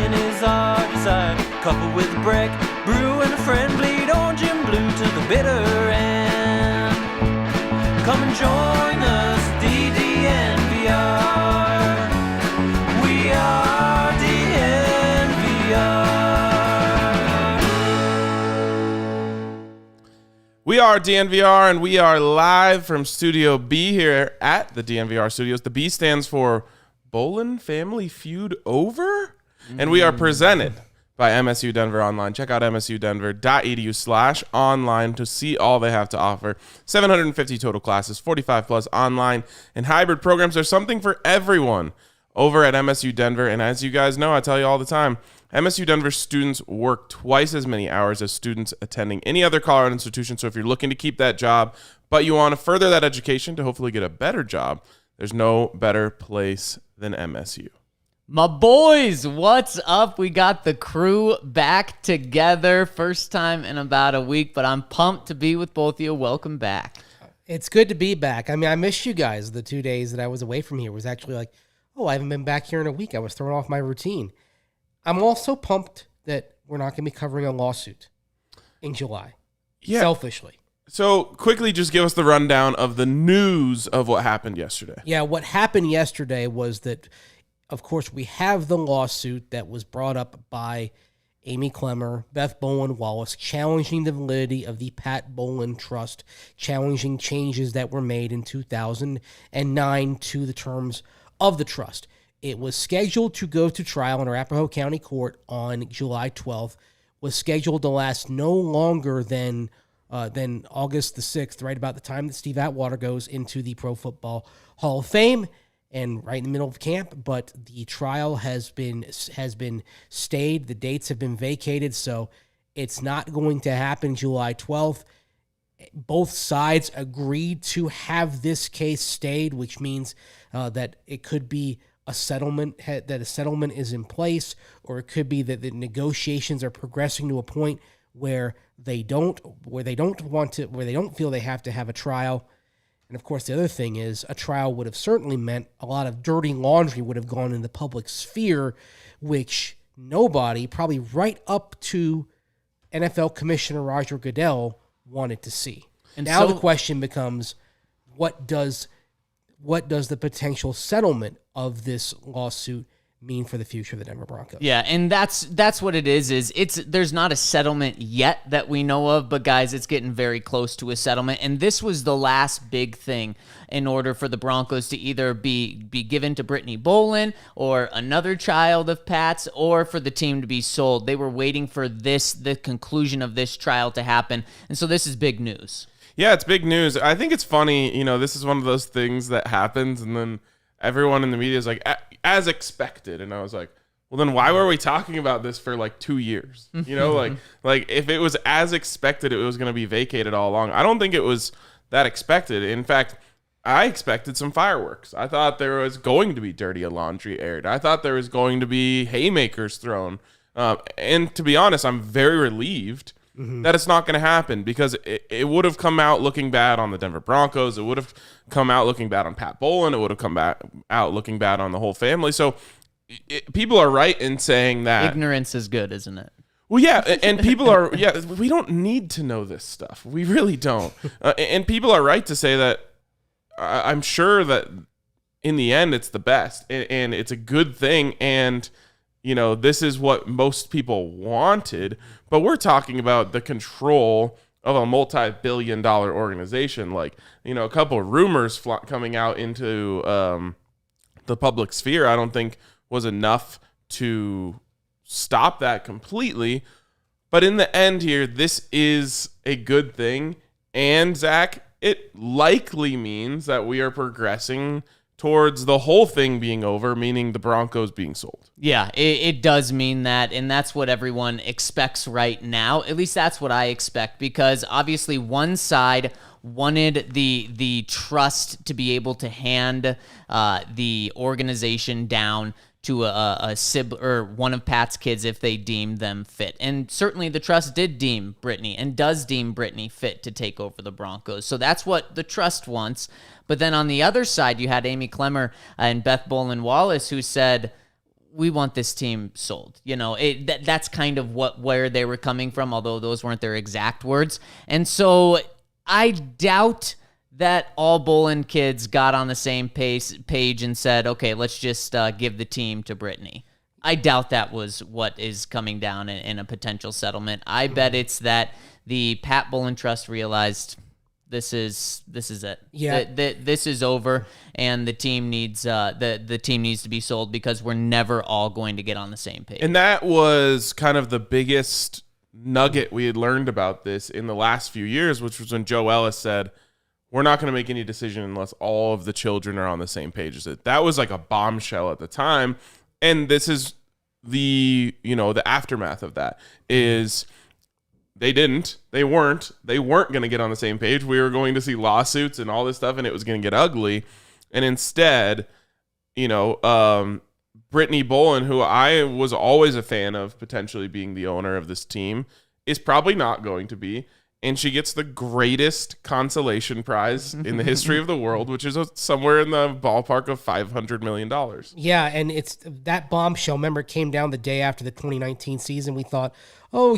Bowlen is our desire. Couple with a brick, brew and a friend, bleed orange and blue to the bitter end. Come and join us, DNVR. We are DNVR. We are DNVR, and we are live from Studio B here at the DNVR studios. The B stands for Bowlen Family Feud Over? And we are presented by MSU Denver Online. Check out msudenver.edu/online to see all they have to offer. 750 total classes, 45 plus online and hybrid programs. There's something for everyone over at MSU Denver. And as you guys know, I tell you all the time, MSU Denver students work twice as many hours as students attending any other Colorado institution. So if you're looking to keep that job, but you want to further that education to hopefully get a better job, there's no better place than MSU. My boys, what's up? We got the crew back together. First time in about a week, but I'm pumped to be with both of you. Welcome back. It's good to be back. I mean, I missed you guys. The 2 days that I was away from here was actually like, oh, I haven't been back here in a week. I was throwing off my routine. I'm also pumped that we're not going to be covering a lawsuit in July. Yeah. Selfishly. So quickly, just give us the rundown of the news of what happened yesterday. Yeah, what happened yesterday was that, of course, we have the lawsuit that was brought up by Amie Klemmer, Beth, Bowlen, Wallace, challenging the validity of the Pat Bowlen Trust, challenging changes that were made in 2009 to the terms of the trust. It was scheduled to go to trial in Arapahoe County Court on July 12th, was scheduled to last no longer than August the 6th, right about the time that Steve Atwater goes into the Pro Football Hall of Fame and right in the middle of camp. But the trial has been stayed. The dates have been vacated, so it's not going to happen July 12th. Both sides agreed to have this case stayed, which means that it could be a settlement, that a settlement is in place, or it could be that the negotiations are progressing to a point where they don't feel they have to have a trial. And of course, the other thing is a trial would have certainly meant a lot of dirty laundry would have gone in the public sphere, which nobody, probably right up to NFL Commissioner Roger Goodell, wanted to see. And now the question becomes, what does the potential settlement of this lawsuit mean for the future of the Denver Broncos? Yeah, and that's what it is there's not a settlement yet that we know of, but guys, it's getting very close to a settlement, and this was the last big thing in order for the Broncos to either be given to Brittany Bowlen or another child of Pat's, or for the team to be sold. They were waiting for the conclusion of this trial to happen, and so this is big news. Yeah, it's big news. I think it's funny, this is one of those things that happens, and then everyone in the media is like, as expected. And I was like, well, then why were we talking about this for like 2 years? Like if it was as expected, it was going to be vacated all along. I don't think it was that expected. In fact, I expected some fireworks. I thought there was going to be dirty laundry aired. I thought there was going to be haymakers thrown. And to be honest, I'm very relieved that it's not going to happen, because it would have come out looking bad on the Denver Broncos. It would have come out looking bad on Pat Bowlen. It would have come out looking bad on the whole family. So people are right in saying that. Ignorance is good, isn't it? Well, yeah, and people are, we don't need to know this stuff. We really don't. And people are right to say that. I'm sure that in the end it's the best, and it's a good thing, and this is what most people wanted, but we're talking about the control of a multi-billion-dollar organization. Like, a couple of rumors coming out into the public sphere, I don't think was enough to stop that completely. But in the end here, this is a good thing. And Zach, it likely means that we are progressing towards the whole thing being over, meaning the Broncos being sold. Yeah, it does mean that, and that's what everyone expects right now. At least that's what I expect, because obviously one side wanted the trust to be able to hand the organization down to a sibling or one of Pat's kids if they deemed them fit. And certainly the trust did deem Brittany and does deem Brittany fit to take over the Broncos. So that's what the trust wants. But then on the other side, you had Amie Klemmer and Beth Bowlen Wallace, who said, we want this team sold. That's kind of where they were coming from, although those weren't their exact words. And so I doubt that all Bowlen kids got on the same page and said, okay, let's just give the team to Brittany. I doubt that was what is coming down in a potential settlement. I bet it's that the Pat Bowlen Trust realized this is it. Yeah. This is over, and the team needs the team needs to be sold because we're never all going to get on the same page. And that was kind of the biggest nugget we had learned about this in the last few years, which was when Joe Ellis said, we're not going to make any decision unless all of the children are on the same page as it. That was like a bombshell at the time. And this is the aftermath of that is they weren't going to get on the same page. We were going to see lawsuits and all this stuff, and it was going to get ugly. And instead, Brittany Bowlen, who I was always a fan of potentially being the owner of this team, is probably not going to be. And she gets the greatest consolation prize in the history of the world, which is somewhere in the ballpark of $500 million. Yeah, and it's that bombshell. Remember, it came down the day after the 2019 season. We thought,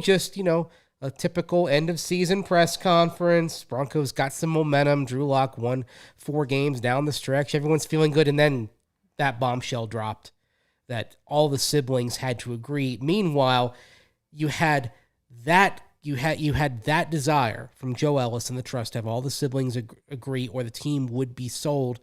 just, a typical end-of-season press conference. Broncos got some momentum. Drew Lock won 4 games down the stretch. Everyone's feeling good. And then that bombshell dropped that all the siblings had to agree. Meanwhile, you had that desire from Joe Ellis and the trust to have all the siblings agree or the team would be sold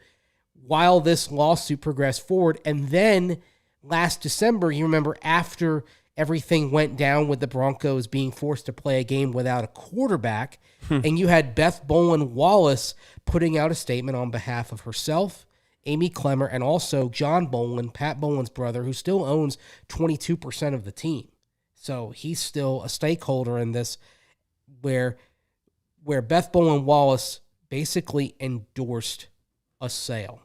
while this lawsuit progressed forward. And then last December, you remember, after everything went down with the Broncos being forced to play a game without a quarterback, and you had Beth Bowlen Wallace putting out a statement on behalf of herself, Amie Klemmer, and also John Bowlen, Pat Bowlen's brother, who still owns 22% of the team. So he's still a stakeholder in this, where Beth Bowlen Wallace basically endorsed a sale.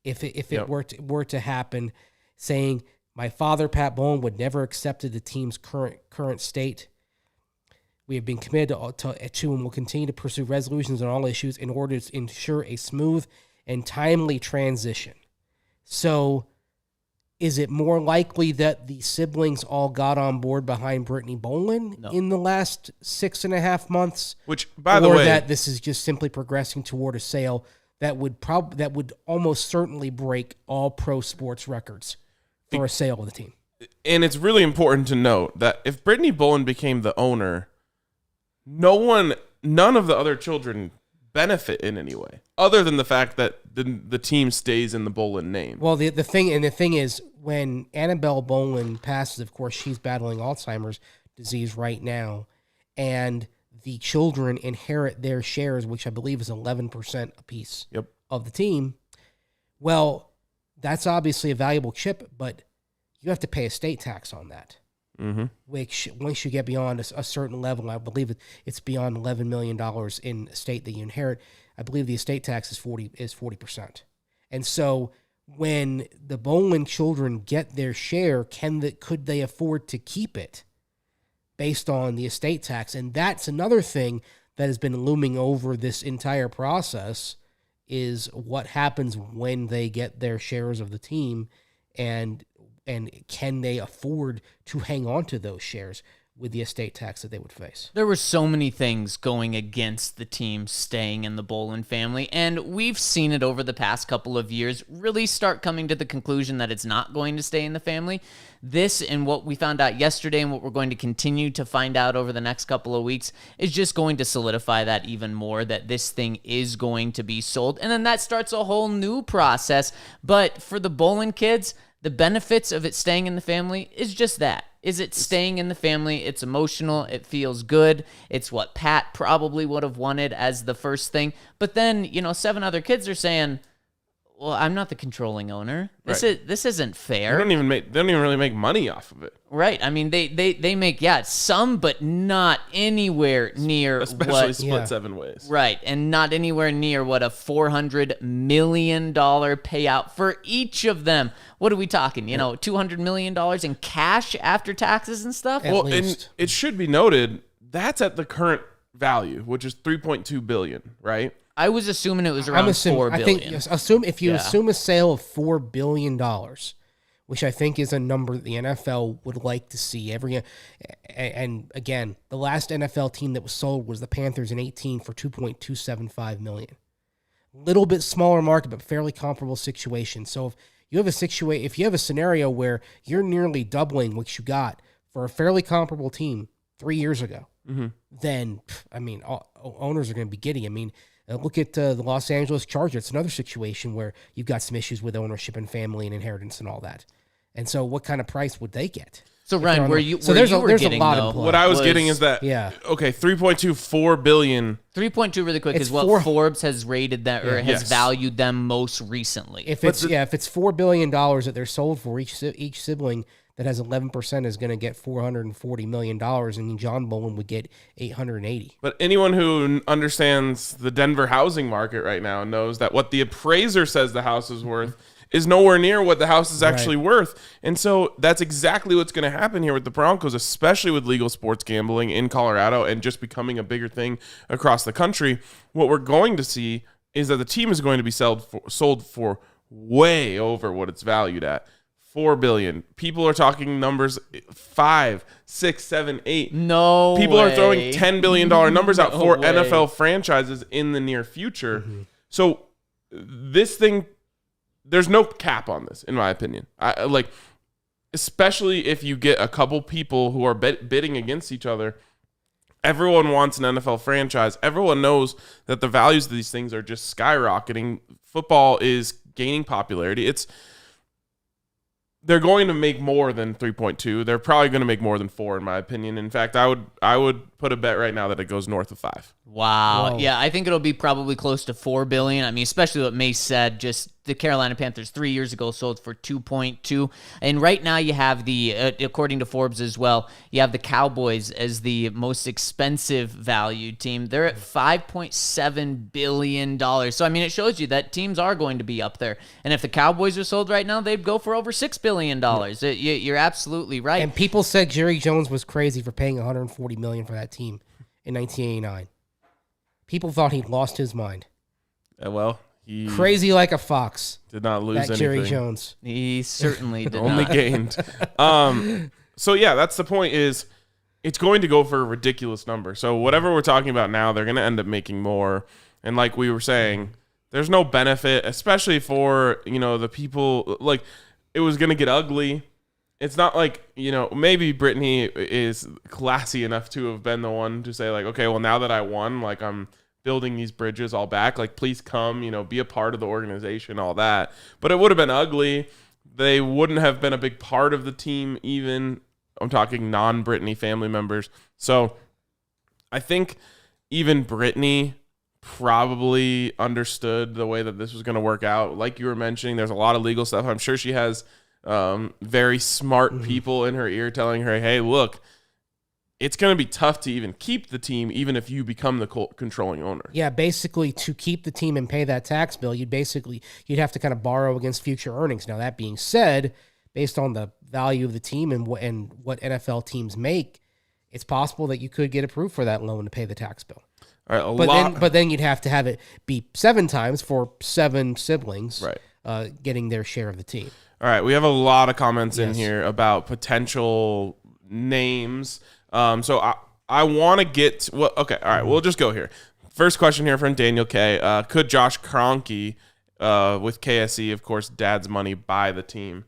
If it were to happen, saying, my father, Pat Bowlen, would never accepted the team's current state. We have been committed to and will continue to pursue resolutions on all issues in order to ensure a smooth and timely transition. So is it more likely that the siblings all got on board behind Brittany Bowlen in the last 6.5 months? Which, by the way, or that this is just simply progressing toward a sale that would almost certainly break all pro sports records for a sale of the team. And it's really important to note that if Brittany Bowlen became the owner, none of the other children benefit in any way, other than the fact that the team stays in the Bowlen name. Well, the thing is, when Annabelle Bowlen passes, of course, she's battling Alzheimer's disease right now, and the children inherit their shares, which I believe is 11% apiece of the team. Well, that's obviously a valuable chip, but you have to pay estate tax on that. Mm-hmm. Which, once you get beyond a certain level, I believe it's beyond $11 million in estate that you inherit. I believe the estate tax is 40%. And so when the Bowlen children get their share, could they afford to keep it based on the estate tax? And that's another thing that has been looming over this entire process, is what happens when they get their shares of the team, and can they afford to hang on to those shares with the estate tax that they would face? There were so many things going against the team staying in the Bowlen family, and we've seen it over the past couple of years really start coming to the conclusion that it's not going to stay in the family. This, and what we found out yesterday and what we're going to continue to find out over the next couple of weeks, is just going to solidify that even more, that this thing is going to be sold. And then that starts a whole new process. But for the Bowlen kids, the benefits of it staying in the family is just that. Is it staying in the family? It's emotional. It feels good. It's what Pat probably would have wanted as the first thing. But then, 7 other kids are saying, well, I'm not the controlling owner. This isn't fair. They don't even really make money off of it. Right. I mean, they make, some, but not anywhere near especially split 7 ways. Right. And not anywhere near what a $400 million payout for each of them. What are we talking? $200 million in cash after taxes and stuff? At least. And it should be noted, that's at the current value, which is $3.2 billion, right? I was assuming it was around $4 billion. I think assume a sale of $4 billion, which I think is a number the NFL would like to see. And again, the last NFL team that was sold was the Panthers in 2018 for $2.275 million. Little bit smaller market, but fairly comparable situation. So if you have a scenario where you're nearly doubling what you got for a fairly comparable team 3 years ago, then owners are going to be giddy. I mean, look at the Los Angeles Chargers. It's another situation where you've got some issues with ownership and family and inheritance and all that. And so, what kind of price would they get? So Ryan, there's a lot of what I was getting is that okay, 3.24 billion. 3.2 really quick is what Forbes has rated that or has valued them most recently. If it's $4 billion that they're sold for, each sibling that has 11% is going to get $440 million, and John Bowlen would get $880. But anyone who understands the Denver housing market right now knows that what the appraiser says the house is worth is nowhere near what the house is actually worth. And so that's exactly what's going to happen here with the Broncos, especially with legal sports gambling in Colorado and just becoming a bigger thing across the country. What we're going to see is that the team is going to be sold for way over what it's valued at. $4 billion. People are talking numbers 5, 6, 7, 8. No People way. are throwing $10 billion numbers out for way. NFL franchises in the near future. So this thing, there's no cap on this, in my opinion. Especially if you get a couple people who are bidding against each other. Everyone wants an NFL franchise. Everyone knows that the values of these things are just skyrocketing. Football is gaining popularity. They're going to make more than 3.2. They're probably going to make more than 4, in my opinion. In fact, I would put a bet right now that it goes north of 5. Wow. Whoa. Yeah, I think it'll be probably close to $4 billion. I mean, especially what Mace said, just the Carolina Panthers 3 years ago sold for 2.2. And right now you have according to Forbes as well, you have the Cowboys as the most expensive valued team. They're at $5.7 billion. So, I mean, it shows you that teams are going to be up there. And if the Cowboys are sold right now, they'd go for over $6 billion. You're absolutely right. And people said Jerry Jones was crazy for paying $140 million for that team in 1989. People thought he'd lost his mind. Well, he crazy like a fox. did not lose anything. Jerry Jones. He certainly did Only not. gained. So yeah, that's the point. Is it's going to go for a ridiculous number. So whatever we're talking about now, they're going to end up making more. And like we were saying, there's no benefit, especially for the people. Like it was going to get ugly. It's not like, maybe Brittany is classy enough to have been the one to say like, okay, well, now that I won, like I'm building these bridges all back, like please come, be a part of the organization, all that. But it would have been ugly. They wouldn't have been a big part of the team even. I'm talking non-Brittany family members. So I think even Brittany probably understood the way that this was going to work out. Like you were mentioning, there's a lot of legal stuff. I'm sure she has very smart people in her ear telling her, hey, look, it's going to be tough to even keep the team, even if you become the controlling owner. Yeah, basically to keep the team and pay that tax bill, you'd have to kind of borrow against future earnings. Now, that being said, based on the value of the team and what NFL teams make, it's possible that you could get approved for that loan to pay the tax bill. All right, but then you'd have to have it be 7 times for 7 siblings, right, getting their share of the team. All right, we have a lot of comments in here about potential names. So I want to get all right, we'll just go here. First question here from Daniel K. Could Josh Kroenke with KSE, of course, Dad's money, buy the team?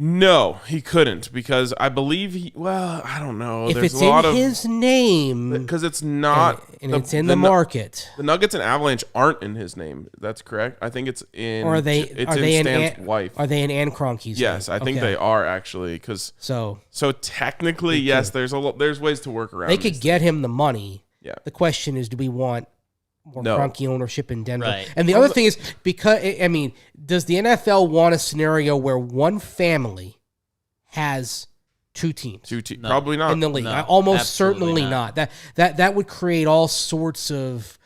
No, he couldn't, because I believe I don't know. If There's it's a lot in of his name, because it's not, and it's in the market. The Nuggets and Avalanche aren't in his name. That's correct. I think it's in. Or are they? It's are in they Stan's in wife. Are they in Anne Kroenke's Yes, name? I think they are actually. Because so technically, yes. There's ways to work around. They could get him the money. Yeah. The question is, do we want more Kroenke ownership in Denver? Right. And the other thing is, because does the NFL want a scenario where one family has 2 teams? No. Probably not in the league. No, Almost absolutely certainly not. That would create all sorts of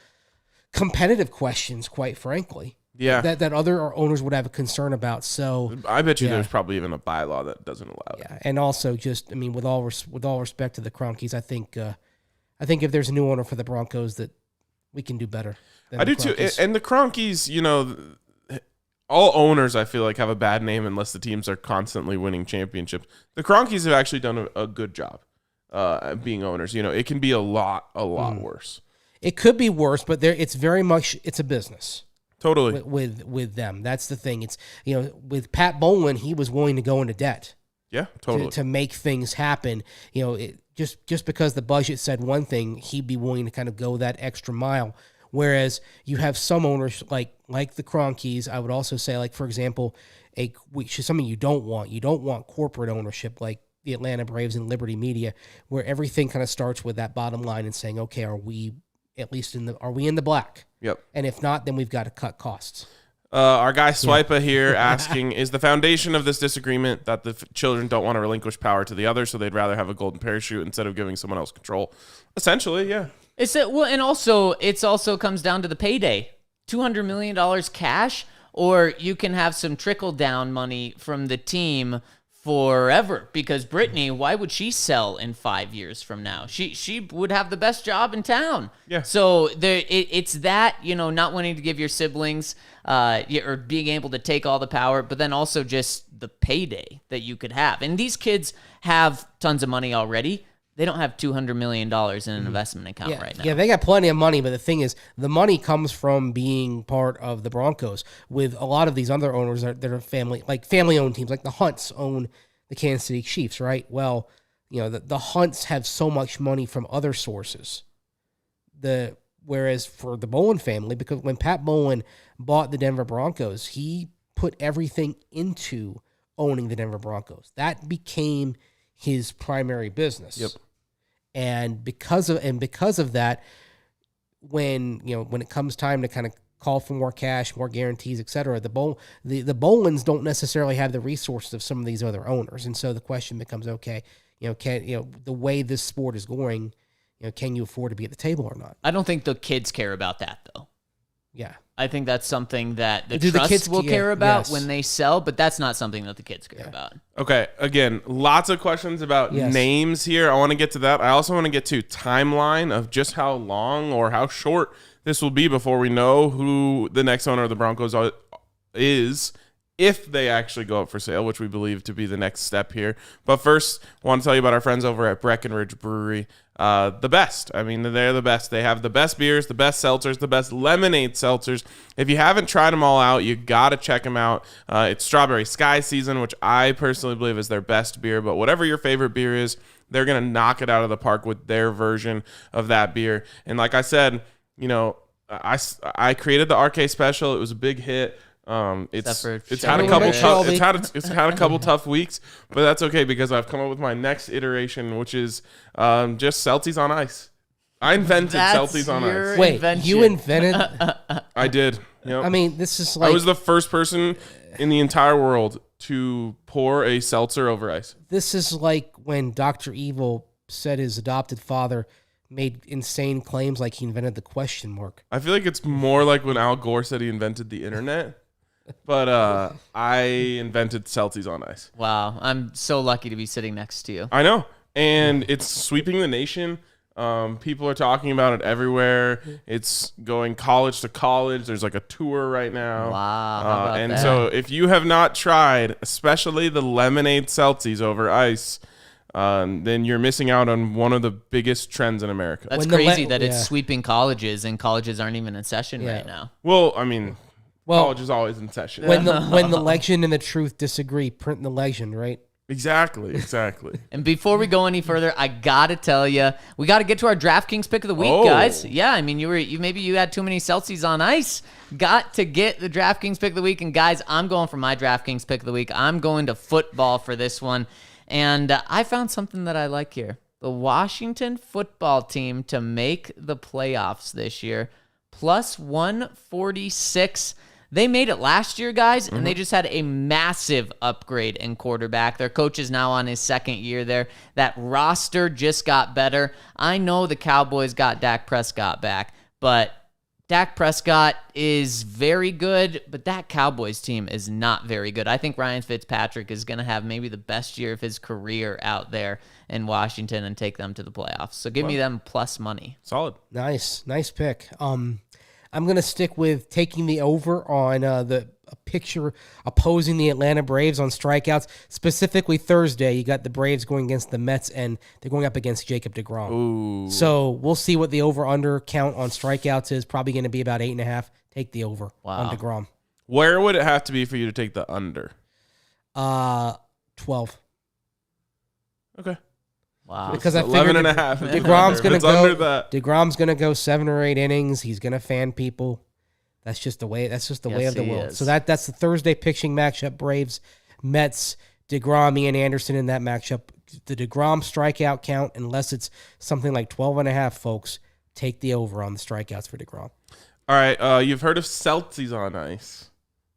competitive questions, quite frankly. Yeah. That other owners would have a concern about. So I bet you there's probably even a bylaw that doesn't allow it. Yeah, and also just with all respect to the Kroenkes, I think if there's a new owner for the Broncos, that we can do better. I do too. And the Kroenkes, all owners, I feel like, have a bad name unless the teams are constantly winning championships. The Kroenkes have actually done a good job being owners. It can be a lot worse. It could be worse, but it's very much it's a business. Totally. With them. That's the thing. It's with Pat Bowlen, he was willing to go into debt. Yeah, totally. To make things happen. Just because the budget said one thing, he'd be willing to kind of go that extra mile. Whereas you have some owners like the Kroenkes, I would also say, like, for example, which is something you don't want. You don't want corporate ownership like the Atlanta Braves and Liberty Media, where everything kind of starts with that bottom line and saying, okay, are we in the black? Yep. And if not, then we've got to cut costs. Our guy Swipa here asking, is the foundation of this disagreement that the children don't want to relinquish power to the other, so they'd rather have a golden parachute instead of giving someone else control? Essentially, yeah. And also it's also comes down to the payday. $200 million cash, or you can have some trickle down money from the team forever. Because Brittany, why would she sell in 5 years from now? She would have the best job in town. Yeah. So it's that, not wanting to give your siblings or being able to take all the power, but then also just the payday that you could have. And these kids have tons of money already. They don't have $200 million in an investment account right now. Yeah, they got plenty of money, but the thing is, the money comes from being part of the Broncos. With a lot of these other owners that are family-owned teams, like the Hunts own the Kansas City Chiefs, right? Well, the Hunts have so much money from other sources. Whereas for the Bowlen family, because when Pat Bowlen bought the Denver Broncos, he put everything into owning the Denver Broncos. That became his primary business. Yep. And because of that, when it comes time to kind of call for more cash, more guarantees, etc., the Bolens don't necessarily have the resources of some of these other owners. And so the question becomes, okay, the way this sport is going, can you afford to be at the table or not? I don't think the kids care about that, though. Yeah. I think that's something that the Do the trusts kids will care about yes. when they sell, but that's not something that the kids care about. Okay, again, lots of questions about names here. I want to get to that. I also want to get to timeline of just how long or how short this will be before we know who the next owner of the Broncos is, if they actually go up for sale, which we believe to be the next step here. But first, I want to tell you about our friends over at Breckenridge Brewery. The best. I mean, they're the best. They have the best beers, the best seltzers, the best lemonade seltzers. If you haven't tried them all out, you got to check them out. It's Strawberry Sky season, which I personally believe is their best beer. But whatever your favorite beer is, they're going to knock it out of the park with their version of that beer. And like I said, I created the RK special. It was a big hit. It's had a couple tough weeks, but that's okay because I've come up with my next iteration, which is just Celtics on ice. I invented Celtics on ice. Wait, you invented? I did. Yep. I mean, this is like I was the first person in the entire world to pour a seltzer over ice. This is like when Dr. Evil said his adopted father made insane claims like he invented the question mark. I feel like it's more like when Al Gore said he invented the internet. But I invented Celtics on ice. Wow, I'm so lucky to be sitting next to you. I know, and it's sweeping the nation. People are talking about it everywhere. It's going college to college. There's like a tour right now. Wow, how about and that? so if you have not tried, especially the lemonade Celtics over ice, then you're missing out on one of the biggest trends in America. That's crazy that it's sweeping colleges, and colleges aren't even in session right now. Well, I mean, college is always in session. When the legend and the truth disagree, print the legend, right? Exactly. And before we go any further, I gotta tell you, we gotta get to our DraftKings pick of the week, guys. Yeah, I mean, you had too many Celtics on ice. Got to get the DraftKings pick of the week, and guys, I'm going for my DraftKings pick of the week. I'm going to football for this one, and I found something that I like here. The Washington football team to make the playoffs this year, plus 146. They made it last year, guys, and they just had a massive upgrade in quarterback. Their coach is now on his second year there. That roster just got better. I know the Cowboys got Dak Prescott back, but Dak Prescott is very good, but that Cowboys team is not very good. I think Ryan Fitzpatrick is going to have maybe the best year of his career out there in Washington and take them to the playoffs. So give me them plus money. Solid. Nice pick. I'm going to stick with taking the over on the picture opposing the Atlanta Braves on strikeouts. Specifically Thursday, you got the Braves going against the Mets, and they're going up against Jacob deGrom. Ooh. So we'll see what the over-under count on strikeouts is. Probably going to be about 8.5. Take the over on deGrom. Where would it have to be for you to take the under? 12. Okay. Wow. Because I 11 figured and a half. DeGrom's going to It's go. under that. DeGrom's going to go 7 or 8 innings. He's going to fan people. That's just the way. That's just the way of the he world. is. So that's the Thursday pitching matchup. Braves, Mets, DeGrom, Ian Anderson in that matchup. The DeGrom strikeout count, unless it's something like 12.5, folks, take the over on the strikeouts for DeGrom. All right. You've heard of Celtics on ice.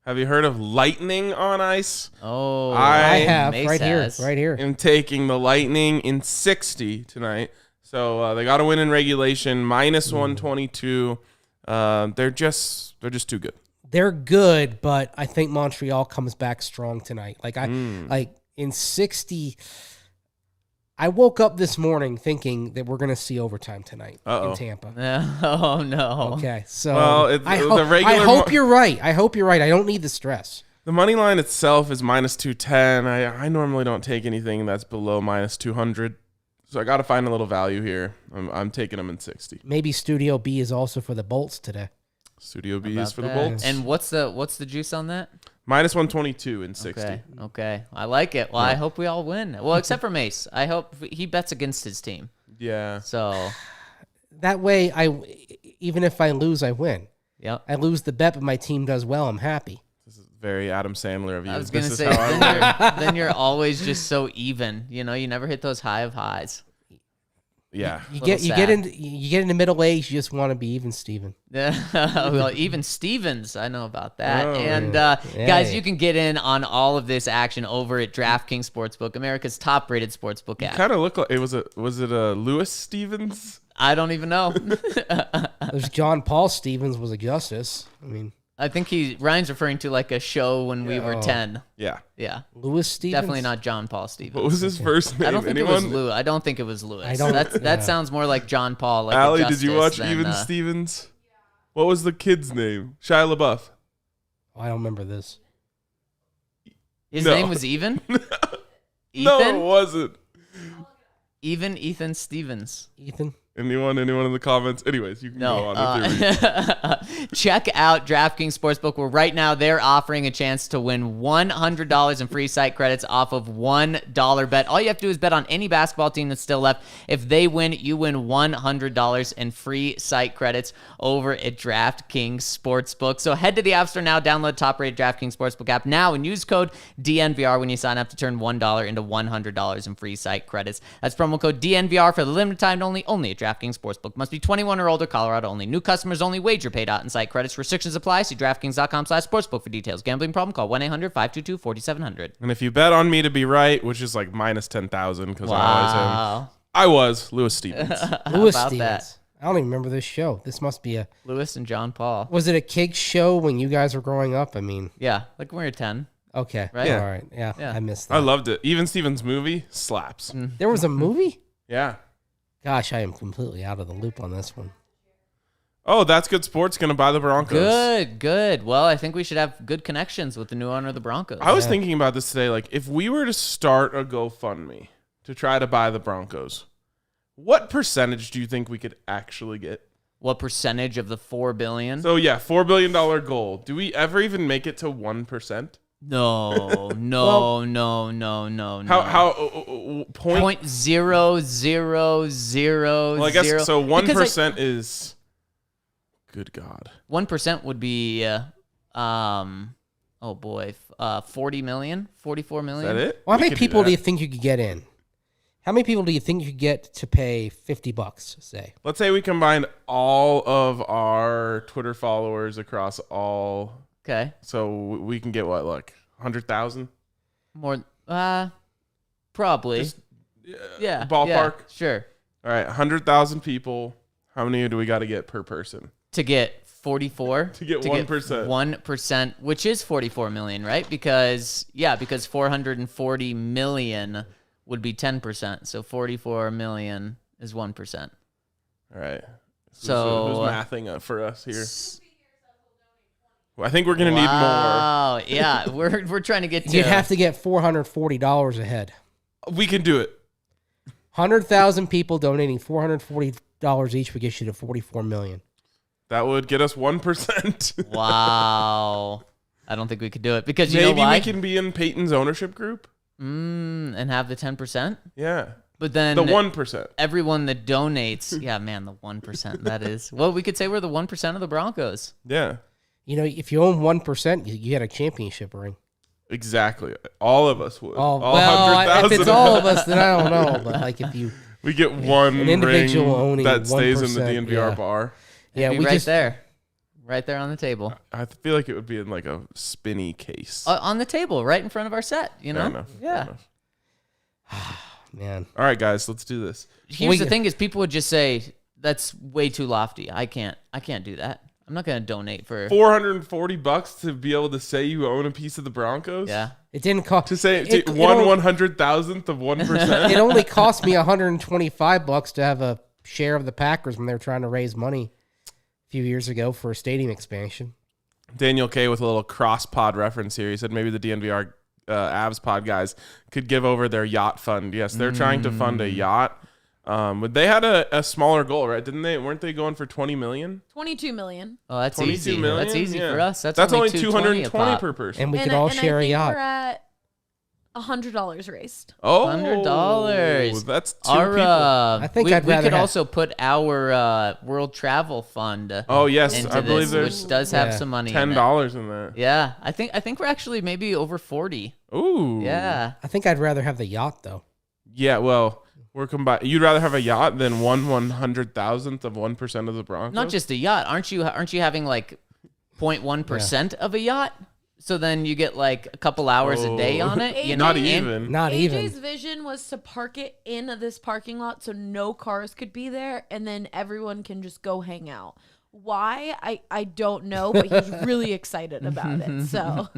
Have you heard of Lightning on ice? Oh, I have Mace right has. here. I'm taking the Lightning in 60 tonight. So they got to win in regulation, minus 122. They're just too good. They're good, but I think Montreal comes back strong tonight. Like in 60. I woke up this morning thinking that we're going to see overtime tonight in Tampa. Oh, no. Okay, so Well, I hope you're right. I hope you're right. I don't need the stress. The money line itself is minus 210. I normally don't take anything that's below minus 200. So I got to find a little value here. I'm taking them in 60. Maybe Studio B is also for the Bolts today. Studio B About is for the that. Bolts. And what's the juice on that? Minus 122 in 60. Okay. I like it. Well, I hope we all win. Well, except for Mace. I hope he bets against his team. Yeah. So, That way, even if I lose, I win. yep. I lose the bet, but my team does well. I'm happy. This is very Adam Sandler of you. I was going to This say, is how I win. then you're always just so even. You know, you never hit those high of highs. Yeah. You Little get sad. into middle age, you just want to be even, Steven. Well, even Stevens, I know about that. Oh, and yeah. guys, you can get in on all of this action over at DraftKings Sportsbook, America's top-rated sportsbook app. Kind of look like was it a Lewis Stevens? I don't even know. There's John Paul Stevens was a justice. I mean, I think Ryan's referring to like a show when we were 10. Yeah. Yeah. Lewis Stevens. Definitely not John Paul Stevens. What was his first name? I don't think Anyone? it was Lewis. I don't think it was Lewis. I don't- That yeah. sounds more like John Paul. Like Allie, a did you justice watch than, Even Stevens? What was the kid's name? Shia LaBeouf. Oh, I don't remember this. His No. name was Even? Ethan? No, it wasn't. Ethan Stevens. Ethan. Anyone in the comments? Anyways, you can go on with your reading. Check out DraftKings Sportsbook, where right now they're offering a chance to win $100 in free site credits off of $1 bet. All you have to do is bet on any basketball team that's still left. If they win, you win $100 in free site credits over at DraftKings Sportsbook. So head to the App Store now, download the top-rated DraftKings Sportsbook app now, and use code DNVR when you sign up to turn $1 into $100 in free site credits. That's promo code DNVR for the limited time only at DraftKings Sportsbook. Must be 21 or older, Colorado only. New customers only. Wager paid out in site credits. Restrictions apply. See DraftKings.com/sportsbook for details. Gambling problem? Call 1-800-522-4700. And if you bet on me to be right, which is like minus 10,000 because Wow. I was Lewis Stevens. Lewis about Stevens. that? I don't even remember this show. This must be a. Lewis and John Paul. Was it a kids show when you guys were growing up? I mean, Yeah, like when we were 10. okay, Right? all right, yeah, Yeah. I missed that. I loved it. Even Stevens' movie slaps. There was a movie. Yeah. Gosh, I am completely out of the loop on this one. Oh, That's Good Sports going to buy the Broncos. Good. Well, I think we should have good connections with the new owner of the Broncos. I was thinking about this today. Like, if we were to start a GoFundMe to try to buy the Broncos, what percentage do you think we could actually get? What percentage of the $4 billion? So, yeah, $4 billion goal. Do we ever even make it to 1%? No. How point? 0.0000. Well, I guess so. Because 1% is. Good God. 1% would be, oh boy, 40 million, 44 Is million. that it? Well, how We many could people do you that. think you could get in? How many people do you think you could get to pay $50? Say. Let's say we combined all of our Twitter followers across all. Okay. So we can get what, like 100,000? More, probably. Just, yeah. ballpark? Yeah, sure. All right, 100,000 people. How many do we got to get per person? To get 44. To get 1%. 1%, which is 44 million, right? Because 440 million would be 10%. So 44 million is 1%. All right. So who's mathing up for us here? I think we're going to need more. Oh, yeah. We're trying to get to. You'd have to get $440 a head. We can do it. 100,000 people donating $440 each would get you to $44 million. That would get us 1%. Wow. I don't think we could do it because you Maybe know why? we can be in Peyton's ownership group. And have the 10%. Yeah. But then The 1%. everyone that donates, yeah, man, the 1%. That is. Well, we could say we're the 1% of the Broncos. Yeah. You know, if you own 1%, you get a championship ring. Exactly. All of us would. Oh, all well, 100,000 if it's all of us, then I don't know. But like if you, we get one an individual ring owning that stays in the 1%, DNVR yeah. bar. yeah, It'd we be right just there. Right there on the table. I feel like it would be in like a spinny case. On the table, right in front of our set, you know? Fair enough. Yeah. Fair enough. man. All right, guys, let's do this. Here's the thing is people would just say, that's way too lofty. I can't do that. I'm not going to donate for... $440 to be able to say you own a piece of the Broncos? Yeah. It didn't cost To say it, 1/100,000th of 1%? It only cost me $125 to have a share of the Packers when they were trying to raise money a few years ago for a stadium expansion. Daniel K with a little cross-pod reference here. He said maybe the DNVR Avs pod guys could give over their yacht fund. Yes, they're trying to fund a yacht. But they had a smaller goal, right? Didn't they? Weren't they going for $20 million? $22 million. Oh, that's 22 easy. million? That's easy Yeah. for us. That's only $220 $220 per person. And we could all share I a think yacht. We're at $100 raised. Oh, $100. That's two Our, people. I think I'd we rather could have- also put our World Travel Fund Oh yes, into I believe this, there's which does have Yeah. some money in it. $10 in that. Yeah, I think we're actually maybe over 40. Ooh. Yeah. I think I'd rather have the yacht though. Yeah. Well, we're combined. You'd rather have a yacht than 1/100,000th of 1% of the Broncos. Not just a yacht. Aren't you having like 0.1% of a yacht? So then you get like a couple hours a day on it. You know? Not And- even. Not AJ's even. vision was to park it in this parking lot so no cars could be there, and then everyone can just go hang out. Why? I don't know, but he's really excited about it. So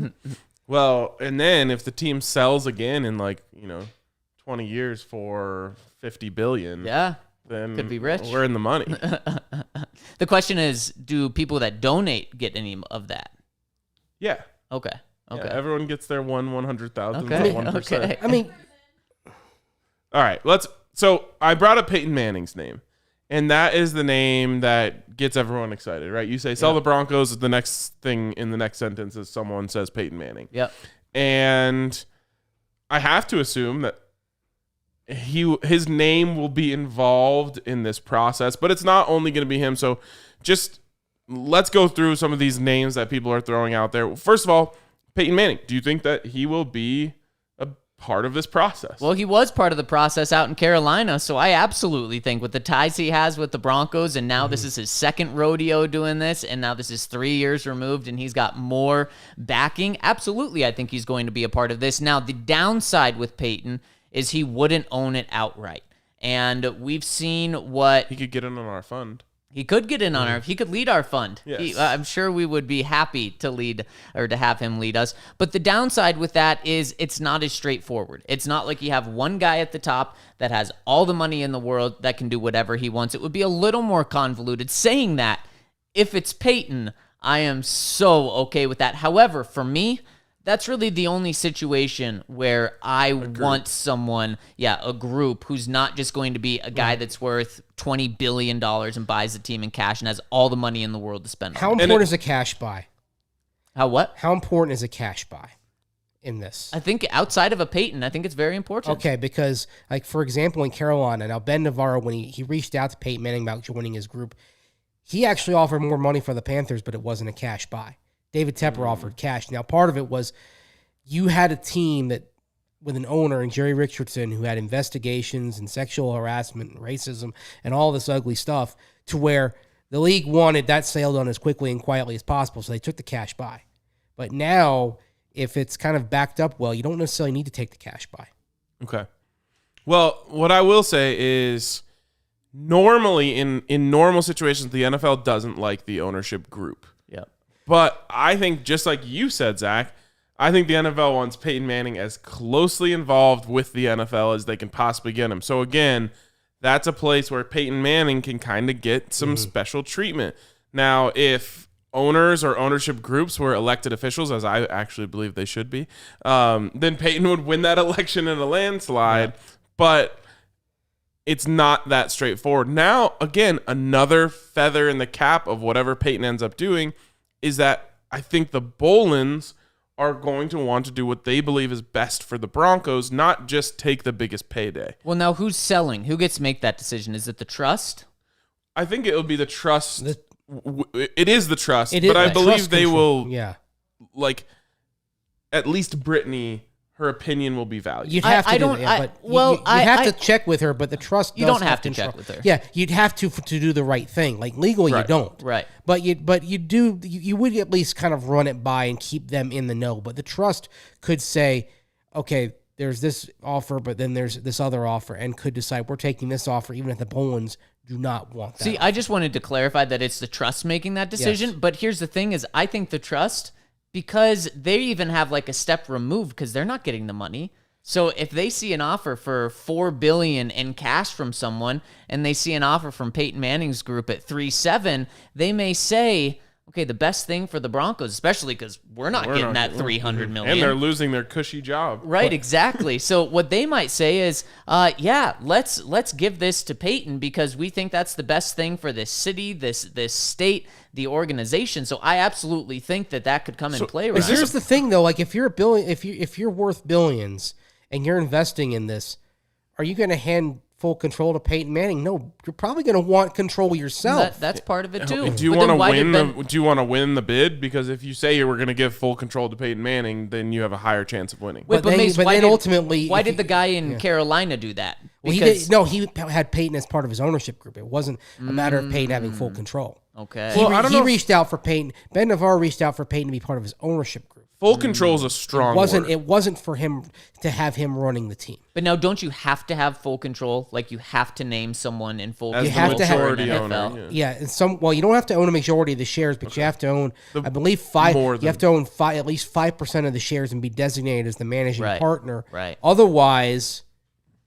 Well, and then if the team sells again in 20 years for $50 billion, Yeah. then Could be rich. We're in the money. The question is, do people that donate get any of that? Yeah. Okay. Yeah, Okay. everyone gets their 1/100,000th Okay. of 1%. Okay. I mean, All right, so I brought up Peyton Manning's name, and that is the name that gets everyone excited, right? You say sell the Broncos, the next thing in the next sentence is someone says Peyton Manning. Yep. And I have to assume that his name will be involved in this process, but it's not only going to be him. So just let's go through some of these names that people are throwing out there. First of all, Peyton Manning. Do you think that he will be a part of this process? Well, he was part of the process out in Carolina, so I absolutely think with the ties he has with the Broncos, and now this is his second rodeo doing this, and now this is 3 years removed, and he's got more backing. Absolutely, I think he's going to be a part of this. Now, the downside with Peyton is he wouldn't own it outright. And we've seen what He could get in on our fund. he could get in on our. He could lead our fund. Yes. I'm sure we would be happy to lead or to have him lead us. But the downside with that is it's not as straightforward. It's not like you have one guy at the top that has all the money in the world that can do whatever he wants. It would be a little more convoluted. Saying that, if it's Peyton, I am so okay with that. However, for me, that's really the only situation where I want someone, a group who's not just going to be a guy that's worth $20 billion and buys the team in cash and has all the money in the world to spend. how on it. important is a cash buy? How what? How important is a cash buy in this? I think outside of a Peyton, I think it's very important. Okay, because like for example in Carolina, now Ben Navarro, when he reached out to Peyton Manning about joining his group, he actually offered more money for the Panthers, but it wasn't a cash buy. David Tepper offered cash. Now, part of it was you had a team that with an owner and Jerry Richardson who had investigations and sexual harassment and racism and all this ugly stuff to where the league wanted that sale done as quickly and quietly as possible, so they took the cash buy. But now, if it's kind of backed up well, you don't necessarily need to take the cash buy. Okay. Well, what I will say is normally in normal situations, the NFL doesn't like the ownership group. Yep. But I think just like you said, Zach, I think the NFL wants Peyton Manning as closely involved with the NFL as they can possibly get him. So again, that's a place where Peyton Manning can kind of get some special treatment. Now, if owners or ownership groups were elected officials, as I actually believe they should be, then Peyton would win that election in a landslide. Yeah. But it's not that straightforward. Now, again, another feather in the cap of whatever Peyton ends up doing is that I think the Bowlens are going to want to do what they believe is best for the Broncos, not just take the biggest payday. Well, now who's selling? Who gets to make that decision? Is it the trust? I think it will be the trust. It is the trust, It but is I the believe trust they control. will, Yeah. like, at least Brittany, her opinion will be valued. You'd have to I do don't- that, I- but well, you have I- to check with her, but the trust You does don't have to control. check with her. Yeah, you'd have to do the right thing. Like legally, you Right. don't. Right. But you would at least kind of run it by and keep them in the know. But the trust could say, okay, there's this offer, but then there's this other offer, and could decide we're taking this offer, even if the Bowlens do not want that. See, I just wanted to clarify that it's the trust making that decision. Yes. But here's the thing is I think the trust, because they even have like a step removed because they're not getting the money. So if they see an offer for $4 billion in cash from someone and they see an offer from Peyton Manning's group at 3.7, they may say, okay, the best thing for the Broncos, especially because we're not getting that $300 million. And they're losing their cushy job. Right, exactly. So what they might say is, yeah, let's give this to Peyton because we think that's the best thing for this city, this state, the organization. So I absolutely think that could come in play. Right? Here's the thing, though. Like if you're a billion, if you're worth billions and you're investing in this, are you going to hand full control to Peyton Manning? No, you're probably going to want control yourself. That's part of it too. Do you want to win? Do you want to win the bid? Because if you say you were going to give full control to Peyton Manning, then you have a higher chance of winning. Wait, But then- Mace, but why then did- ultimately, why if did you- the guy in Carolina do that? Well, he had Peyton as part of his ownership group. It wasn't a matter of Peyton having full control. Okay. Well, I don't know if- reached out for Peyton. Ben Navarre reached out for Peyton to be part of his ownership group. Full control is a strong word. It wasn't for him to have him running the team. But now, don't you have to have full control? Like you have to name someone in full As control. the have to have- majority in NFL? owner. Yeah, and you don't have to own a majority of the shares, but you have to own, I believe, more You have to own at least 5% of the shares and be designated as the managing Right, partner. right. Otherwise,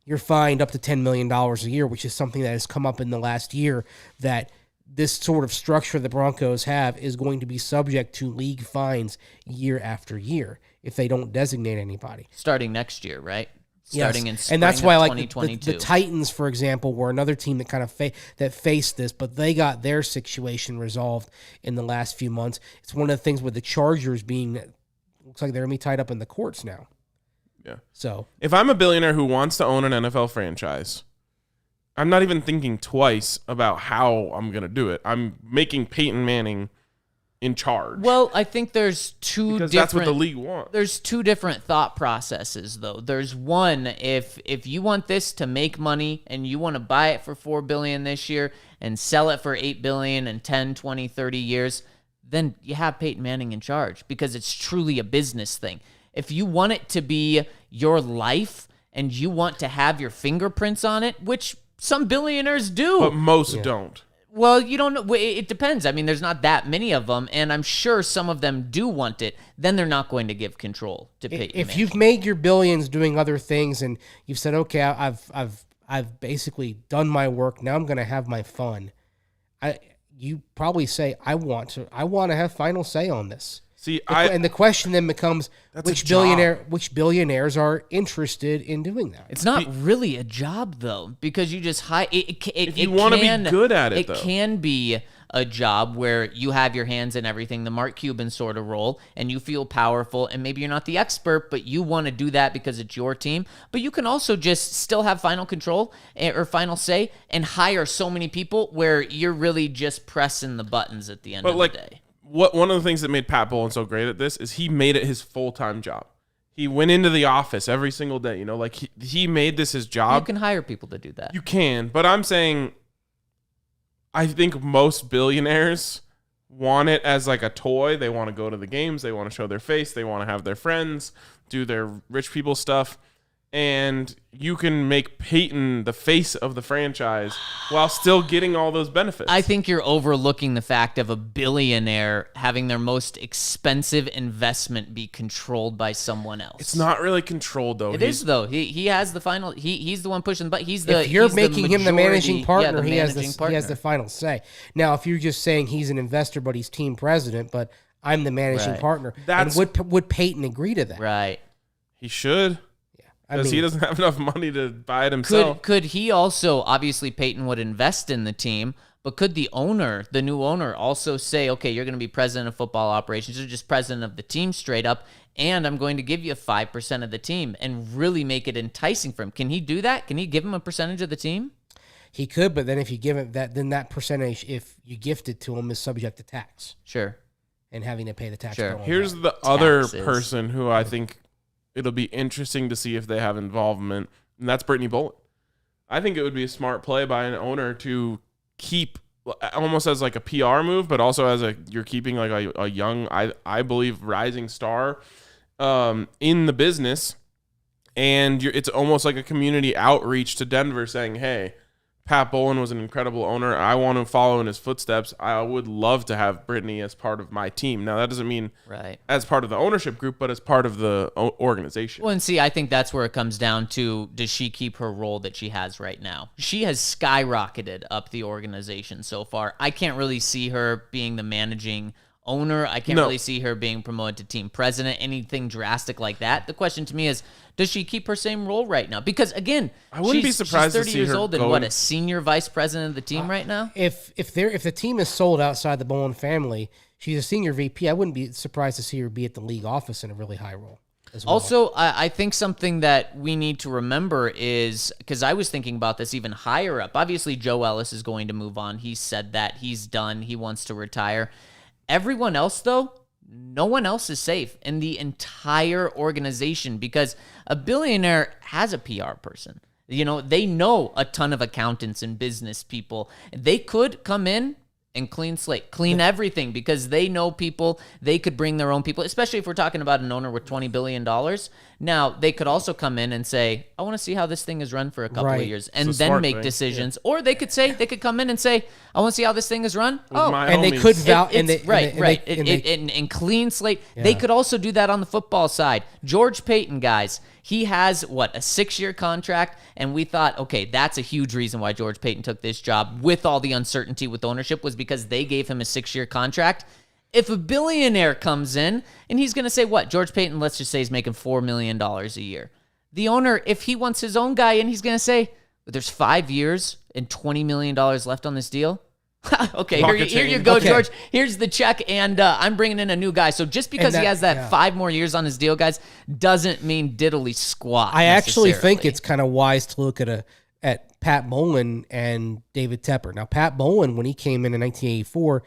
you're fined up to $10 million a year, which is something that has come up in the last year. That this sort of structure the Broncos have is going to be subject to league fines year after year if they don't designate anybody. Starting next year, right? Yes. Starting in spring and that's why, of like 2022. the Titans, for example, were another team that kind of that faced this, but they got their situation resolved in the last few months. It's one of the things with the Chargers being, looks like they're gonna be tied up in the courts now. Yeah. So If I'm a billionaire who wants to own an NFL franchise, I'm not even thinking twice about how I'm going to do it. I'm making Peyton Manning in charge. Well, I think there's two because different. that's what the league wants. There's two different thought processes, though. There's one, if you want this to make money and you want to buy it for $4 billion this year and sell it for $8 billion in 10, 20, 30 years, then you have Peyton Manning in charge because it's truly a business thing. If you want it to be your life and you want to have your fingerprints on it, which some billionaires do. But most don't. Well, you don't know. It depends. I mean, there's not that many of them, and I'm sure some of them do want it. Then they're not going to give control to Peyton if Manning. you've made your billions doing other things and you've said, okay, I've basically done my work. Now I'm going to have my fun. You probably say, I want to have final say on this. See, And the question then becomes, That's a which job. billionaires are interested in doing that? It's not really a job, though, because you just hire. If you wanna be good at it, though. It can be a job where you have your hands in everything, the Mark Cuban sort of role, and you feel powerful, and maybe you're not the expert, but you want to do that because it's your team. But you can also just still have final control or final say and hire so many people where you're really just pressing the buttons at the end of the day. One of the things that made Pat Bowlen so great at this is he made it his full-time job. He went into the office every single day, like he made this his job. You can hire people to do that. You can, but I'm saying I think most billionaires want it as like a toy. They want to go to the games, they want to show their face, they want to have their friends, do their rich people stuff. and you can make Peyton the face of the franchise while still getting all those benefits. I think you're overlooking the fact of a billionaire having their most expensive investment be controlled by someone else. It's not really controlled, though. It is, though. He has the final. He's the one pushing the button. If you're making him the managing partner, he has partner. he has the final say. Now, if you're just saying he's an investor, but he's team president, but I'm the managing partner, and would Peyton agree to that? Right. He should. Because he doesn't have enough money to buy it himself. Could he also, obviously Peyton would invest in the team, but could the new owner also say, okay, you're going to be president of football operations or just president of the team straight up, and I'm going to give you 5% of the team and really make it enticing for him? Can he do that? Can he give him a percentage of the team? He could, but then if you give him that, then that percentage, if you gift it to him, is subject to tax. Sure. And having to pay the tax. Sure. Here's the other person who I think it'll be interesting to see if they have involvement, and that's Brittany Bowlen. I think it would be a smart play by an owner to keep, almost as like a PR move, but also as you're keeping like a young, I believe, rising star in the business, and it's almost like a community outreach to Denver saying, hey, Pat Bowlen was an incredible owner. I want to follow in his footsteps. I would love to have Brittany as part of my team. Now, that doesn't mean as part of the ownership group, but as part of the organization. Well, and see, I think that's where it comes down to, does she keep her role that she has right now? She has skyrocketed up the organization so far. I can't really see her being the managing owner. I can't really see her being promoted to team president, anything drastic like that. The question to me is, does she keep her same role right now? Because again, I wouldn't be surprised she's 30 to see years her old and a senior vice president of the team right now. If the team is sold outside the Bowlen family, she's a senior VP. I wouldn't be surprised to see her be at the league office in a really high role as well. Also, I think something that we need to remember is, because I was thinking about this even higher up. Obviously, Joe Wallace is going to move on. He said that he's done. He wants to retire. Everyone else, though, no one else is safe in the entire organization, because a billionaire has a PR person. You know, they know a ton of accountants and business people. They could come in and clean slate, clean everything, because they know people. They could bring their own people, especially if we're talking about an owner with $20 billion. Now, they could also come in and say, I want to see how this thing is run for a couple of years, and then make decisions. Yeah. Or they could come in and say, I want to see how this thing is run. And they could and clean slate. Yeah. They could also do that on the football side. George Payton, guys, he has, a 6-year contract, and we thought, okay, that's a huge reason why George Payton took this job with all the uncertainty with ownership, was because they gave him a 6-year contract. If a billionaire comes in and he's going to say, George Payton, let's just say he's making $4 million a year. The owner, if he wants his own guy in, he's going to say, there's 5 years and $20 million left on this deal. Okay, here you go, George. Here's the check, and I'm bringing in a new guy. So just because he has that 5 more years on his deal, guys, doesn't mean diddly squat. I actually think it's kind of wise to look at Pat Bowlen and David Tepper. Now, Pat Bowlen, when he came in 1984,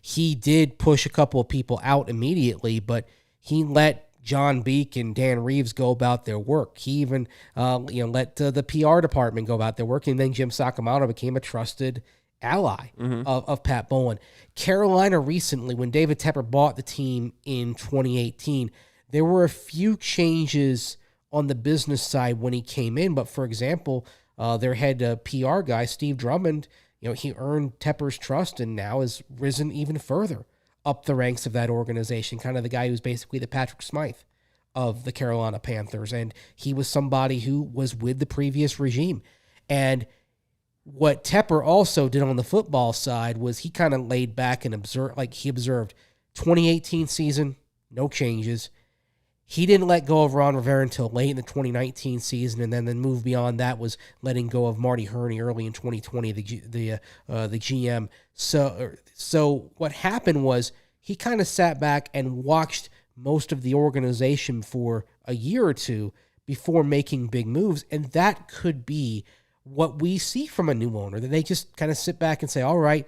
he did push a couple of people out immediately, but he let John Beek and Dan Reeves go about their work. He even let the PR department go about their work, and then Jim Sakamoto became a trusted ally of Pat Bowlen. Carolina recently, when David Tepper bought the team in 2018, there were a few changes on the business side when he came in. But for example, their head PR guy, Steve Drummond, he earned Tepper's trust and now has risen even further up the ranks of that organization. Kind of the guy who's basically the Patrick Smythe of the Carolina Panthers. And he was somebody who was with the previous regime. And what Tepper also did on the football side was he kind of laid back and observed 2018 season, no changes. He didn't let go of Ron Rivera until late in the 2019 season, and then the move beyond that was letting go of Marty Herney early in 2020, the GM. So what happened was he kind of sat back and watched most of the organization for a year or two before making big moves, and that could be what we see from a new owner, that they just kind of sit back and say, all right,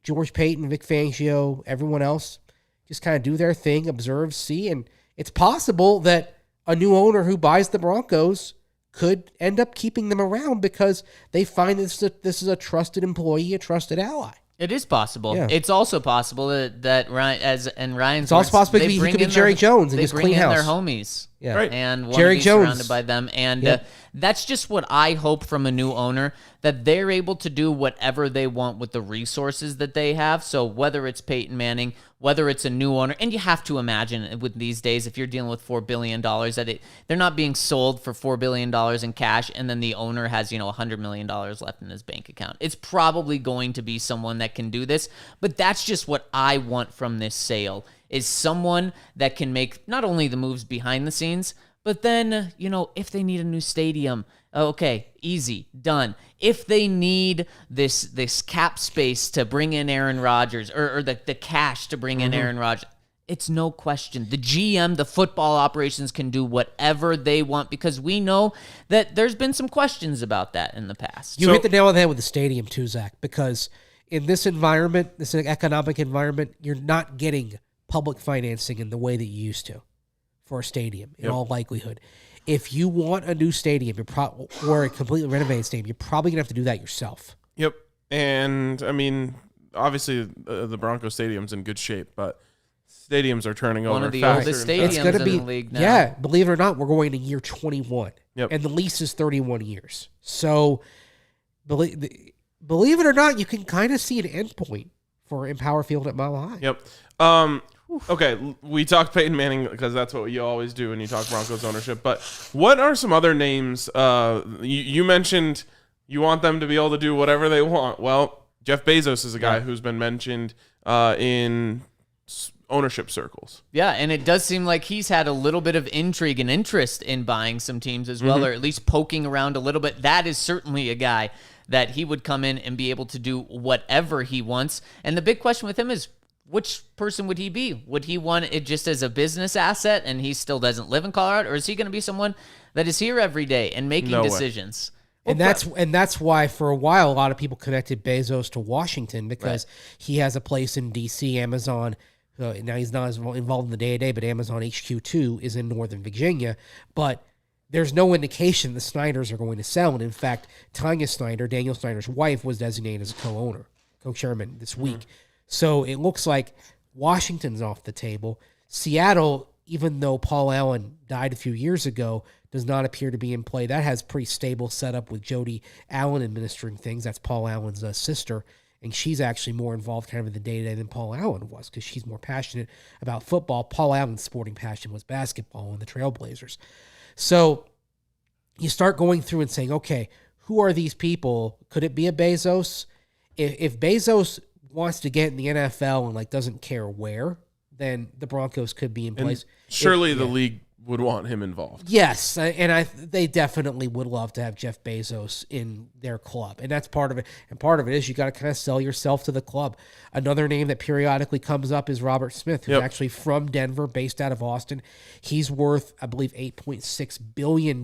George Payton, Vic Fangio, everyone else, just kind of do their thing, observe, see, and it's possible that a new owner who buys the Broncos could end up keeping them around because they find this is a trusted employee, a trusted ally. It is possible. Yeah. It's also possible that Ryan, Ryan's. It's also possible he could be Jerry Jones and just clean house. Their homies. Yeah. Right. and want Jerry to be Jones. surrounded by them. And Yep. that's just what I hope from a new owner, that they're able to do whatever they want with the resources that they have. So whether it's Peyton Manning, whether it's a new owner, and you have to imagine with these days, if you're dealing with $4 billion, that they're not being sold for $4 billion in cash, and then the owner has, $100 million left in his bank account. It's probably going to be someone that can do this, but that's just what I want from this sale, is someone that can make not only the moves behind the scenes, but then, if they need a new stadium, okay, easy, done. If they need this cap space to bring in Aaron Rodgers, or the cash to bring in Aaron Rodgers, it's no question. The GM, the football operations, can do whatever they want, because we know that there's been some questions about that in the past. You hit the nail on the head with the stadium too, Zach, because in this environment, this economic environment, you're not getting public financing in the way that you used to for a stadium, in all likelihood. If you want a new stadium, or a completely renovated stadium, you're probably going to have to do that yourself. Yep. And, I mean, obviously the Broncos Stadium's in good shape, but stadiums are turning over One of the faster oldest and faster. stadiums in the league now. Yeah, believe it or not, we're going to year 21. Yep. And the lease is 31 years. So, believe it or not, you can kind of see an end point for Empower Field at Mile High. Yep. Okay, we talked Peyton Manning because that's what you always do when you talk Broncos ownership. But what are some other names? You mentioned you want them to be able to do whatever they want. Well, Jeff Bezos is a guy who's been mentioned in ownership circles. Yeah, and it does seem like he's had a little bit of intrigue and interest in buying some teams as well, or at least poking around a little bit. That is certainly a guy that he would come in and be able to do whatever he wants. And the big question with him is, which person would he be? Would he want it just as a business asset and he still doesn't live in Colorado? Or is he going to be someone that is here every day and making decisions? And that's why for a while a lot of people connected Bezos to Washington, because he has a place in D.C. Amazon. Now he's not as involved in the day-to-day, but Amazon HQ2 is in Northern Virginia. But there's no indication the Snyders are going to sell. And in fact, Tanya Snyder, Daniel Snyder's wife, was designated as a co-owner, co-chairman this week. So it looks like Washington's off the table. Seattle, even though Paul Allen died a few years ago, does not appear to be in play. That has pretty stable setup with Jody Allen administering things. That's Paul Allen's sister, and she's actually more involved kind of in the day-to-day than Paul Allen was, because she's more passionate about football. Paul Allen's sporting passion was basketball and the Trailblazers. So you start going through and saying, okay, who are these people? Could it be a Bezos? If Bezos wants to get in the NFL and doesn't care where, then the Broncos could be in place. Surely the league would want him involved. Yes, and they definitely would love to have Jeff Bezos in their club, and that's part of it. And part of it is you got to kind of sell yourself to the club. Another name that periodically comes up is Robert Smith, who's actually from Denver, based out of Austin. He's worth, I believe, $8.6 billion.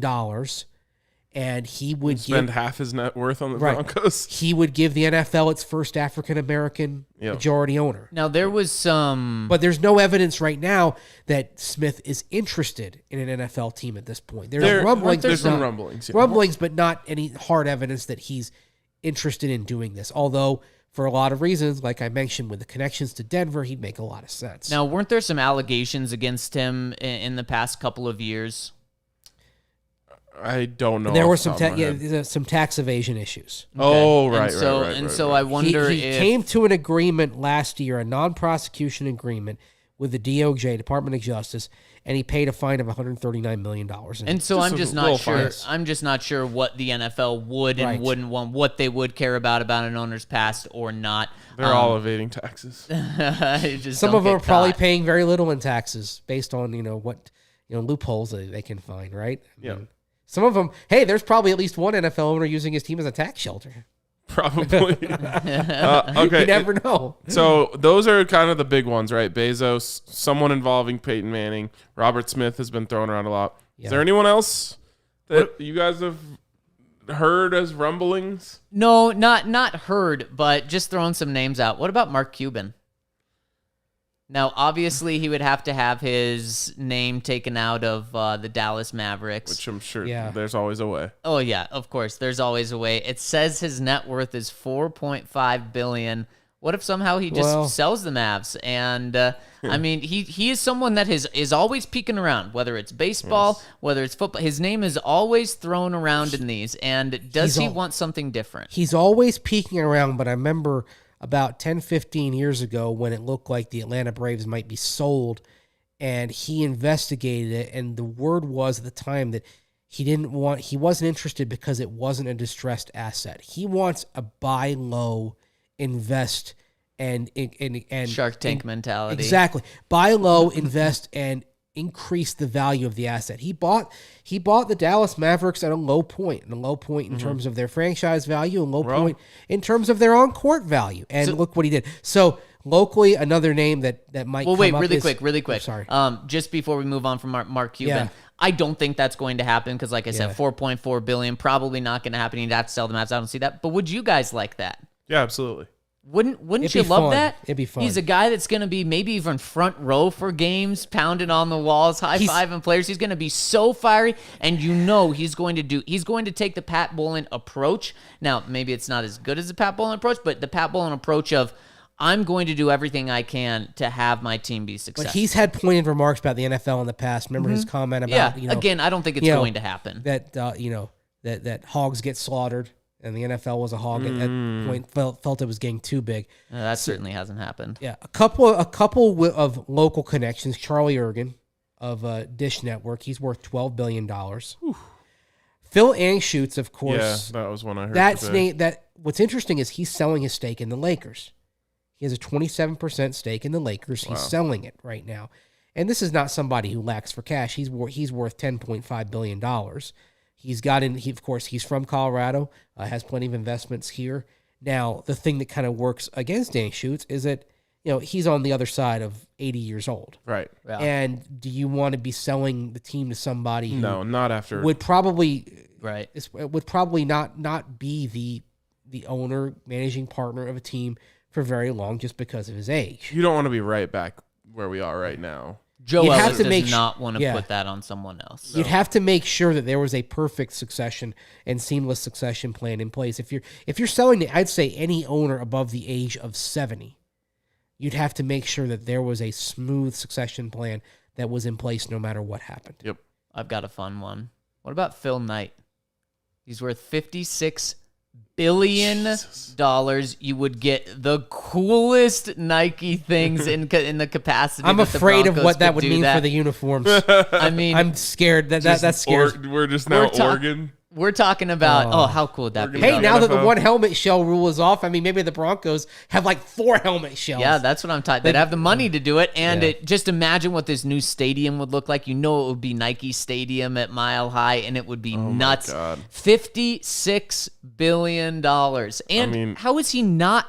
And he would spend half his net worth on the Broncos. He would give the NFL its first African-American majority owner. Now, there was some... But there's no evidence right now that Smith is interested in an NFL team at this point. There's rumblings. There's some rumblings. Yeah. Rumblings, but not any hard evidence that he's interested in doing this. Although, for a lot of reasons, like I mentioned, with the connections to Denver, he'd make a lot of sense. Now, weren't there some allegations against him in the past couple of years? I don't know. There were some tax evasion issues. Okay. Oh, right, So I wonder he if... came to an agreement last year, a non-prosecution agreement with the DOJ, Department of Justice, and he paid a fine of $139 million. And so I'm just not sure. I'm just not sure what the NFL would and wouldn't want, what they would care about an owner's past or not. They're all evading taxes. Some of them are probably paying very little in taxes based on what loopholes they can find. Right? Yeah. Some of them, hey, there's probably at least one NFL owner using his team as a tax shelter. Probably. Okay. You never know. So those are kind of the big ones, right? Bezos, someone involving Peyton Manning. Robert Smith has been thrown around a lot. Yeah. Is there anyone else that you guys have heard as rumblings? No, not heard, but just throwing some names out. What about Mark Cuban? Now, obviously, he would have to have his name taken out of the Dallas Mavericks. Which I'm sure there's always a way. Oh, yeah, of course. There's always a way. It says his net worth is $4.5 billion. What if somehow he just sells the Mavs? And I mean, he is someone that is always peeking around, whether it's baseball, whether it's football. His name is always thrown around in these. And does he want something different? He's always peeking around, but I remember about 10, 15 years ago when it looked like the Atlanta Braves might be sold, and he investigated it, and the word was at the time that he wasn't interested because it wasn't a distressed asset. He wants a buy low, invest and Shark Tank mentality. Exactly. Buy low, invest, and increase the value of the asset. He bought the Dallas Mavericks at a low point in terms of their franchise value, and point in terms of their on-court value. And look what he did. So locally, another name that might well, come wait, up really quick. Sorry. Just before we move on from Mark Cuban, Yeah. I don't think that's going to happen because, like I said, $4.4 billion probably not going to happen. You'd have to sell the Mavs. I don't see that. But would you guys like that? Yeah, absolutely. Wouldn't It'd you be love fun. that? It'd be fun. He's a guy that's going to be maybe even front row for games, pounding on the walls, high-fiving players. He's going to be so fiery, and he's going to take the Pat Bowlen approach. Now, maybe it's not as good as the Pat Bowlen approach, but the Pat Bowlen approach of I'm going to do everything I can to have my team be successful. But he's had pointed remarks about the NFL in the past. Remember his comment about again, I don't think it's going to happen. That that hogs get slaughtered, and the NFL was a hog at that point. Felt it was getting too big. That certainly hasn't happened. Yeah, a couple of local connections. Charlie Ergen of Dish Network. He's worth $12 billion. Phil Anschutz, of course. Yeah, that was one I heard. That's what's interesting is he's selling his stake in the Lakers. He has a 27% stake in the Lakers. He's selling it right now. And this is not somebody who lacks for cash. He's worth $10.5 billion. Of course, he's from Colorado, has plenty of investments here. Now, the thing that kind of works against Dan Schutz is that, he's on the other side of 80 years old. Right. Yeah. And do you want to be selling the team to somebody who not after would probably would probably not be the owner, managing partner of a team for very long just because of his age. You don't want to be right back where we are right now. Joe Ellis to does not want to put that on someone else. So. You'd have to make sure that there was a perfect succession and seamless succession plan in place. If you're selling, I'd say any owner above the age of 70, you'd have to make sure that there was a smooth succession plan that was in place no matter what happened. Yep. I've got a fun one. What about Phil Knight? He's worth $56 billion. You would get the coolest Nike things in the capacity. I'm afraid of what that would mean for the uniforms. I mean, I'm scared that's scary. We're just now Oregon. We're talking about how cool would that be? Hey, now that the one helmet shell rule is off, I mean, maybe the Broncos have like 4 helmet shells. Yeah, that's what I'm talking. They'd have the money to do it, and just imagine what this new stadium would look like. It would be Nike Stadium at Mile High, and it would be nuts. $56 billion. And how does he not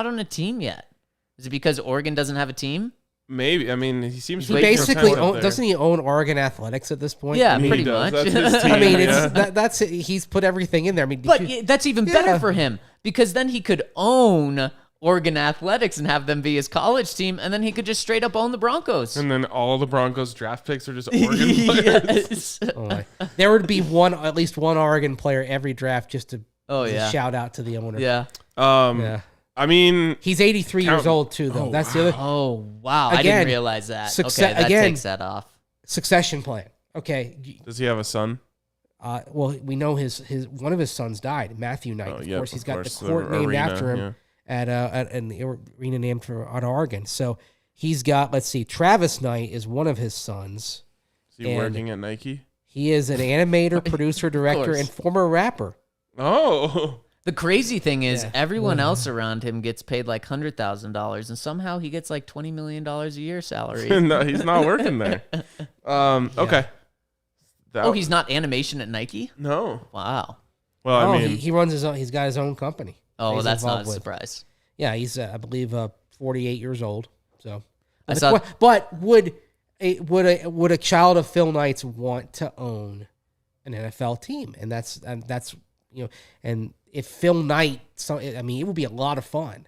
own a team yet? Is it because Oregon doesn't have a team? Maybe. I mean, he seems he basically doesn't he own Oregon Athletics at this point? Yeah, pretty much. That's his team, I mean, that's he's put everything in there. I mean, that's even better for him because then he could own Oregon Athletics and have them be his college team, and then he could just straight up own the Broncos. And then all the Broncos draft picks are just Oregon players. There would be at least one Oregon player every draft just to shout out to the owner. Yeah. I mean, he's 83 years old too, though. That's the other. Oh wow! Again, I didn't realize that. That takes that off. Succession plan. Okay. Does he have a son? Well, we know his one of his sons died. Matthew Knight. Of course, he's got the court named after him at the arena named for at Oregon. So he's got. Let's see. Travis Knight is one of his sons. Is he working at Nike? He is an animator, producer, director, and former rapper. Oh. The crazy thing is, everyone else around him gets paid like $100,000, and somehow he gets like $20 million a year salary. No, he's not working there. Okay. He's not animation at Nike? No. Wow. Well, I mean, he runs his own. He's got his own company. Oh, well, that's not a surprise. Yeah, he's I believe 48 years old. So, but would a child of Phil Knight's want to own an NFL team? And that's and if Phil Knight, it would be a lot of fun.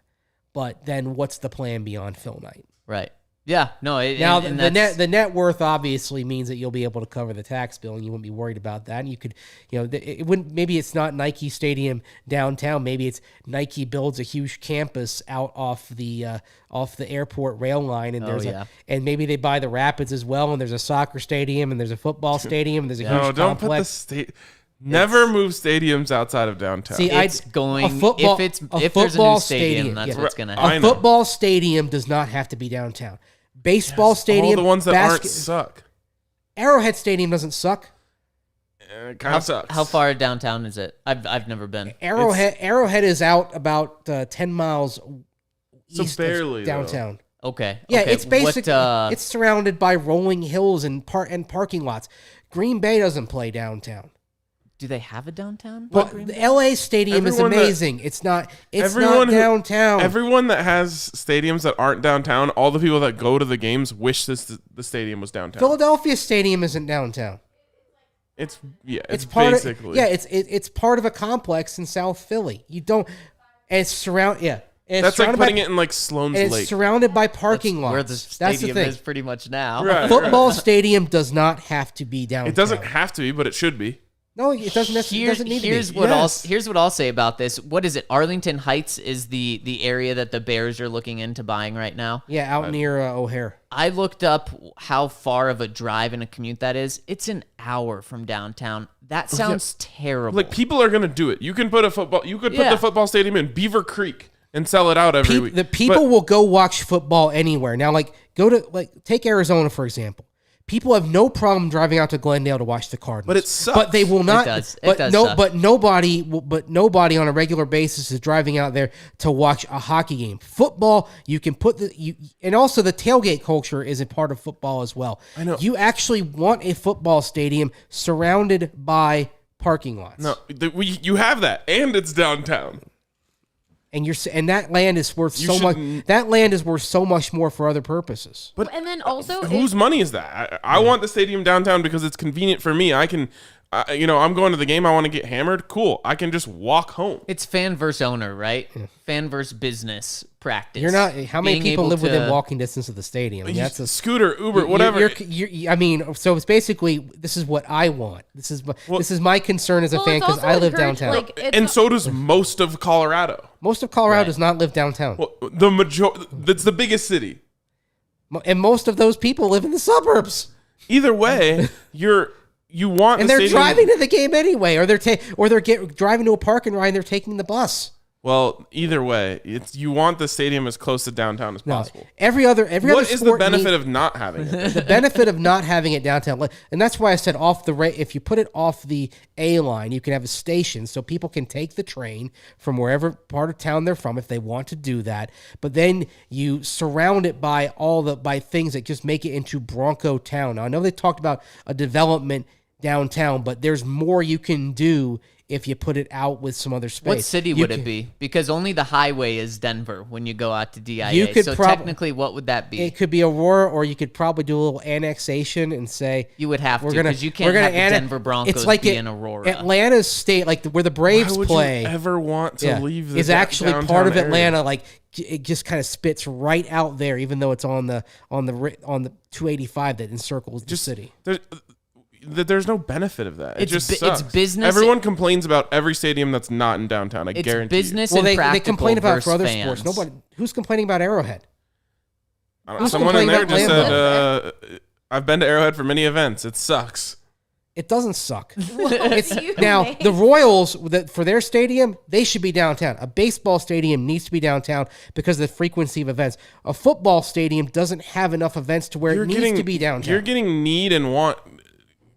But then what's the plan beyond Phil Knight? Right. Yeah, no. Now and the net worth obviously means that you'll be able to cover the tax bill, and you won't be worried about that. And you could, it wouldn't. Maybe it's not Nike Stadium downtown. Maybe it's Nike builds a huge campus out off the airport rail line, and and maybe they buy the Rapids as well. And there's a soccer stadium, and there's a football stadium, and there's a huge complex. Don't put the state. Never move stadiums outside of downtown. See, if there's a new stadium, that's what's going to happen. A football stadium does not have to be downtown. Baseball stadium, all the ones that aren't suck. Arrowhead Stadium doesn't suck. It kind of sucks. How far downtown is it? I've never been. Arrowhead is out about 10 miles east barely, of downtown. Okay. Yeah, okay. it's basically it's surrounded by rolling hills and parking lots. Green Bay doesn't play downtown. Do they have a downtown? But the LA Stadium is amazing. It's not downtown. Everyone that has stadiums that aren't downtown, all the people that go to the games wish the stadium was downtown. Philadelphia Stadium isn't downtown. It's part basically. It's part of a complex in South Philly. You don't and it's surround That's like putting it in like Sloan's Lake. It's surrounded by parking lots. Where the stadium is pretty much now. Right, a football stadium does not have to be downtown. It doesn't have to be, but it should be. No, it doesn't need to be. Here's what I'll say about this. What is it? Arlington Heights is the area that the Bears are looking into buying right now. Yeah, out near O'Hare. I looked up how far of a drive and a commute that is. It's an hour from downtown. That sounds terrible. Like people are gonna do it. You can put the football stadium in Beaver Creek and sell it out every week. The people will go watch football anywhere. Now, take Arizona for example. People have no problem driving out to Glendale to watch the Cardinals. But it sucks. But they will not. It does suck. But nobody on a regular basis is driving out there to watch a hockey game. Football, you can put and also the tailgate culture is a part of football as well. I know. You actually want a football stadium surrounded by parking lots. No, you have that, and it's downtown. And that land is worth so much. That land is worth so much more for other purposes. But and then also, whose money is that? I want the stadium downtown because it's convenient for me. I can, I'm going to the game. I want to get hammered. Cool. I can just walk home. It's fan versus owner, right? Yeah. Fan versus business practice. You're not. How many people live within walking distance of the stadium? That's a scooter, Uber, whatever. So it's basically this is what I want. This is my concern as a fan because I live downtown, and so does most of Colorado. Most of Colorado does not live downtown. Well, the majority. That's the biggest city, and most of those people live in the suburbs. Either way, you want, and they're driving to the game anyway, or they're driving to a park and ride. And they're taking the bus. Well, either way, you want the stadium as close to downtown as possible. What is the benefit of not having it? The benefit of not having it downtown, and that's why I said if you put it off the A line, you can have a station so people can take the train from wherever part of town they're from if they want to do that. But then you surround it by by things that just make it into Bronco Town. Now, I know they talked about a development downtown, but there's more you can do if you put it out with some other space. What city would it be? Because only the highway is Denver when you go out to DIA. Technically, what would that be? It could be Aurora, or you could probably do a little annexation and say... You would have to, because you can't have the Denver Broncos be in Aurora. Atlanta's state, like where the Braves play... You ever want to leave the is actually part of area. Atlanta. Like, it just kind of spits right out there, even though it's on the 285 that encircles the city. There's no benefit of that. It just It's sucks. business. Everyone complains about every stadium that's not in downtown. I guarantee business you. and they practical complain about it for other fans. sports. Who's complaining about Arrowhead? Someone in there just said, I've been to Arrowhead for many events. It sucks. It doesn't suck. The Royals, for their stadium, they should be downtown. A baseball stadium needs to be downtown because of the frequency of events. A football stadium doesn't have enough events to where it needs to be downtown. You're getting need and want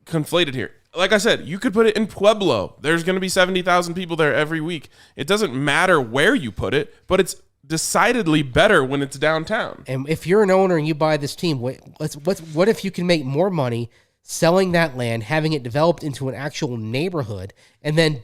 conflated here. Like I said, you could put it in Pueblo. There's going to be 70,000 people there every week. It doesn't matter where you put it, but it's decidedly better when it's downtown. And if you're an owner and you buy this team, what if you can make more money selling that land, having it developed into an actual neighborhood, and then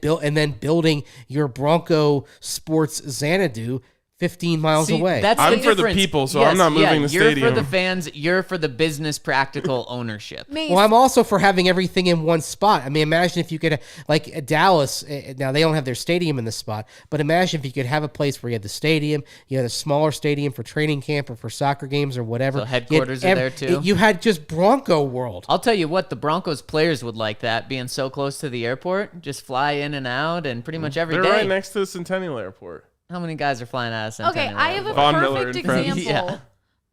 building your Bronco Sports Xanadu 15 miles See, away. That's I'm the for the difference. people, so I'm not moving the You're stadium. for the fans. You're for the business practical ownership. Well, I'm also for having everything in one spot. I mean, imagine if you could, like Dallas, now they don't have their stadium in the spot, but imagine if you could have a place where you had the stadium, you had a smaller stadium for training camp or for soccer games or whatever. So headquarters are there too? You had just Bronco World. I'll tell you what, the Broncos players would like that, being so close to the airport. Just fly in and out and pretty much every They're day. right next to the Centennial Airport. How many guys are flying out of Centennial? Okay, I have a Airport? Von Miller perfect and friends. example Yeah.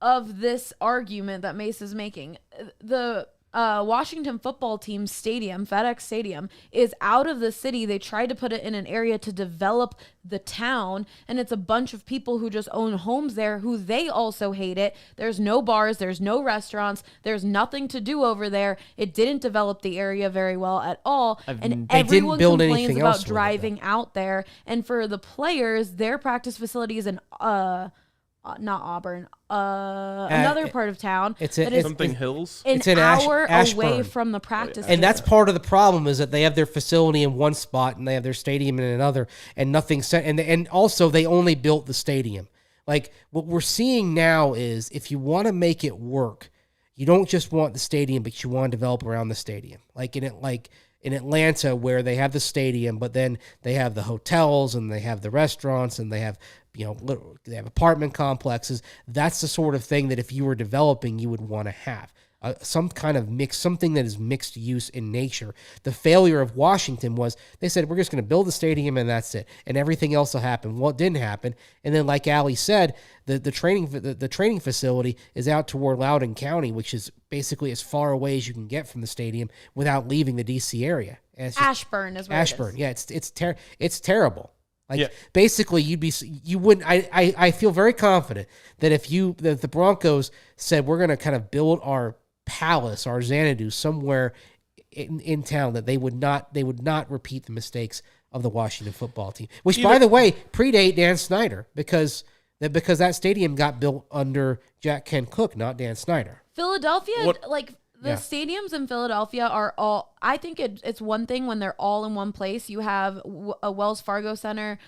of this argument that Mace is making. The Washington football team's stadium, FedEx Stadium, is out of the city. They tried to put it in an area to develop the town, and it's a bunch of people who just own homes there who they also hate it. There's no bars, there's no restaurants, there's nothing to do over there. It didn't develop the area very well at all, and They didn't everyone build complains anything about else with it, though. driving out there. And for the players, their practice facilities in not Auburn, another part of town. It's that a- is Something Hills. an It's in hour away Ashburn. from the practice. And that's field. part of the problem is that they have their facility in one spot and they have their stadium in another, and nothing set. And also they only built the stadium. Like what we're seeing now is if you want to make it work, you don't just want the stadium, but you want to develop around the stadium. Like in Atlanta, where they have the stadium, but then they have the hotels and they have the restaurants and they have they have apartment complexes. That's the sort of thing that if you were developing, you would want to have. Some kind of mix, something that is mixed use in nature. The failure of Washington was they said, we're just going to build the stadium and that's it. And everything else will happen. Well, it didn't happen. And then like Allie said, the training facility is out toward Loudoun County, which is basically as far away as you can get from the stadium without leaving the DC area. And it's just, Ashburn is where Ashburn. It is. Yeah, it's terrible. Like Yeah. basically you wouldn't, I feel very confident that if the Broncos said we're going to kind of build our palace, our Xanadu somewhere in town, that they would not repeat the mistakes of the Washington football team, which by the way predate Dan Snyder because that stadium got built under Jack Ken Cook, not Dan Snyder. Philadelphia, like the Yeah. stadiums in Philadelphia are all. I think it's one thing when they're all in one place. You have a Wells Fargo Center,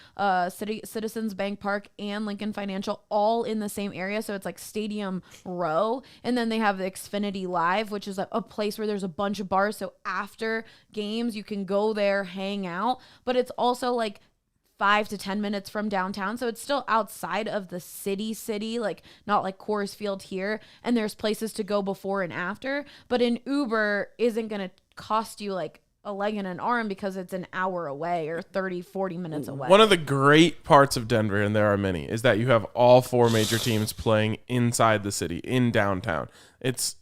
Citizens Bank Park, and Lincoln Financial all in the same area, so it's like Stadium Row. And then they have the Xfinity Live, which is a place where there's a bunch of bars. So after games, you can go there, hang out. But it's also like 5 to 10 minutes from downtown, so it's still outside of the city, like not like Coors Field here, and there's places to go before and after. But an Uber isn't going to cost you like a leg and an arm because it's an hour away or 30-40 minutes away. One of the great parts of Denver, and there are many, is that you have all four major teams playing inside the city, in downtown. It's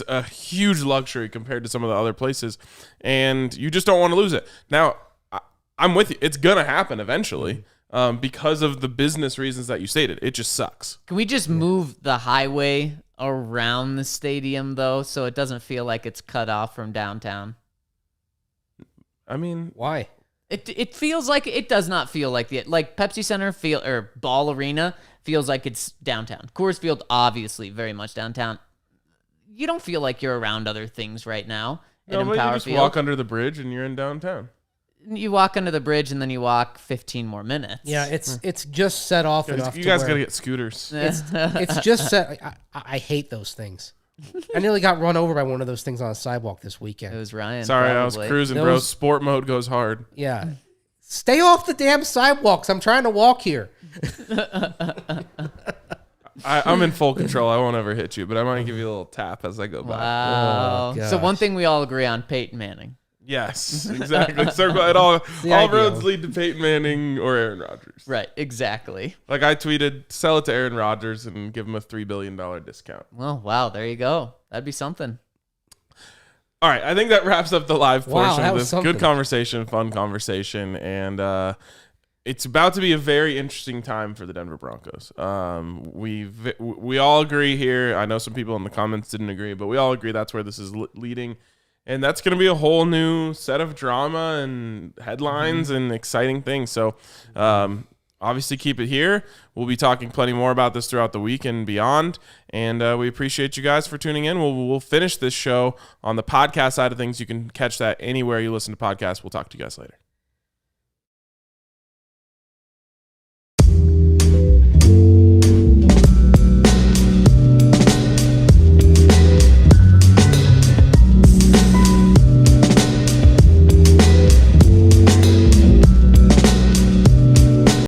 a huge luxury compared to some of the other places, and you just don't want to lose it. Now, I'm with you. It's going to happen eventually because of the business reasons that you stated. It just sucks. Can we just move the highway around the stadium, though, so it doesn't feel like it's cut off from downtown? I mean, Why? It feels like it does not feel like Pepsi Center or Ball Arena feels like it's downtown. Coors Field obviously very much downtown. You don't feel like you're around other things right now. no, but you Empower just Field. walk under the bridge and you're in downtown. You walk under the bridge and then you walk 15 more minutes. Yeah, it's just set off enough. You to guys where got to get scooters. it's just set. I hate those things. I nearly got run over by one of those things on a sidewalk this It weekend. was Ryan. Sorry, I was probably. cruising, bro. Those- Sport mode goes hard. Yeah. Stay off the damn sidewalks. I'm trying to walk here. I'm in full control. I won't ever hit you, but I might give you a little tap as I go by. Wow. Oh, So one gosh. thing we all agree on, Peyton Manning. Yes, exactly. Circle it all. the All ideal. roads lead to Peyton Manning or Aaron Rodgers. Right, exactly. Like I tweeted, sell it to Aaron Rodgers and give him a $3 billion discount. Well, wow, there you go. That'd be something. All right, I think that wraps up the live Wow, portion that of was this. something. Good conversation, fun conversation, and it's about to be a very interesting time for the Denver Broncos. We all agree here. I know some people in the comments didn't agree, but we all agree that's where this is leading. And that's going to be a whole new set of drama and headlines and exciting things. So obviously keep it here. We'll be talking plenty more about this throughout the week and beyond. And we appreciate you guys for tuning in. We'll finish this show on the podcast side of things. You can catch that anywhere you listen to podcasts. We'll talk to you guys later.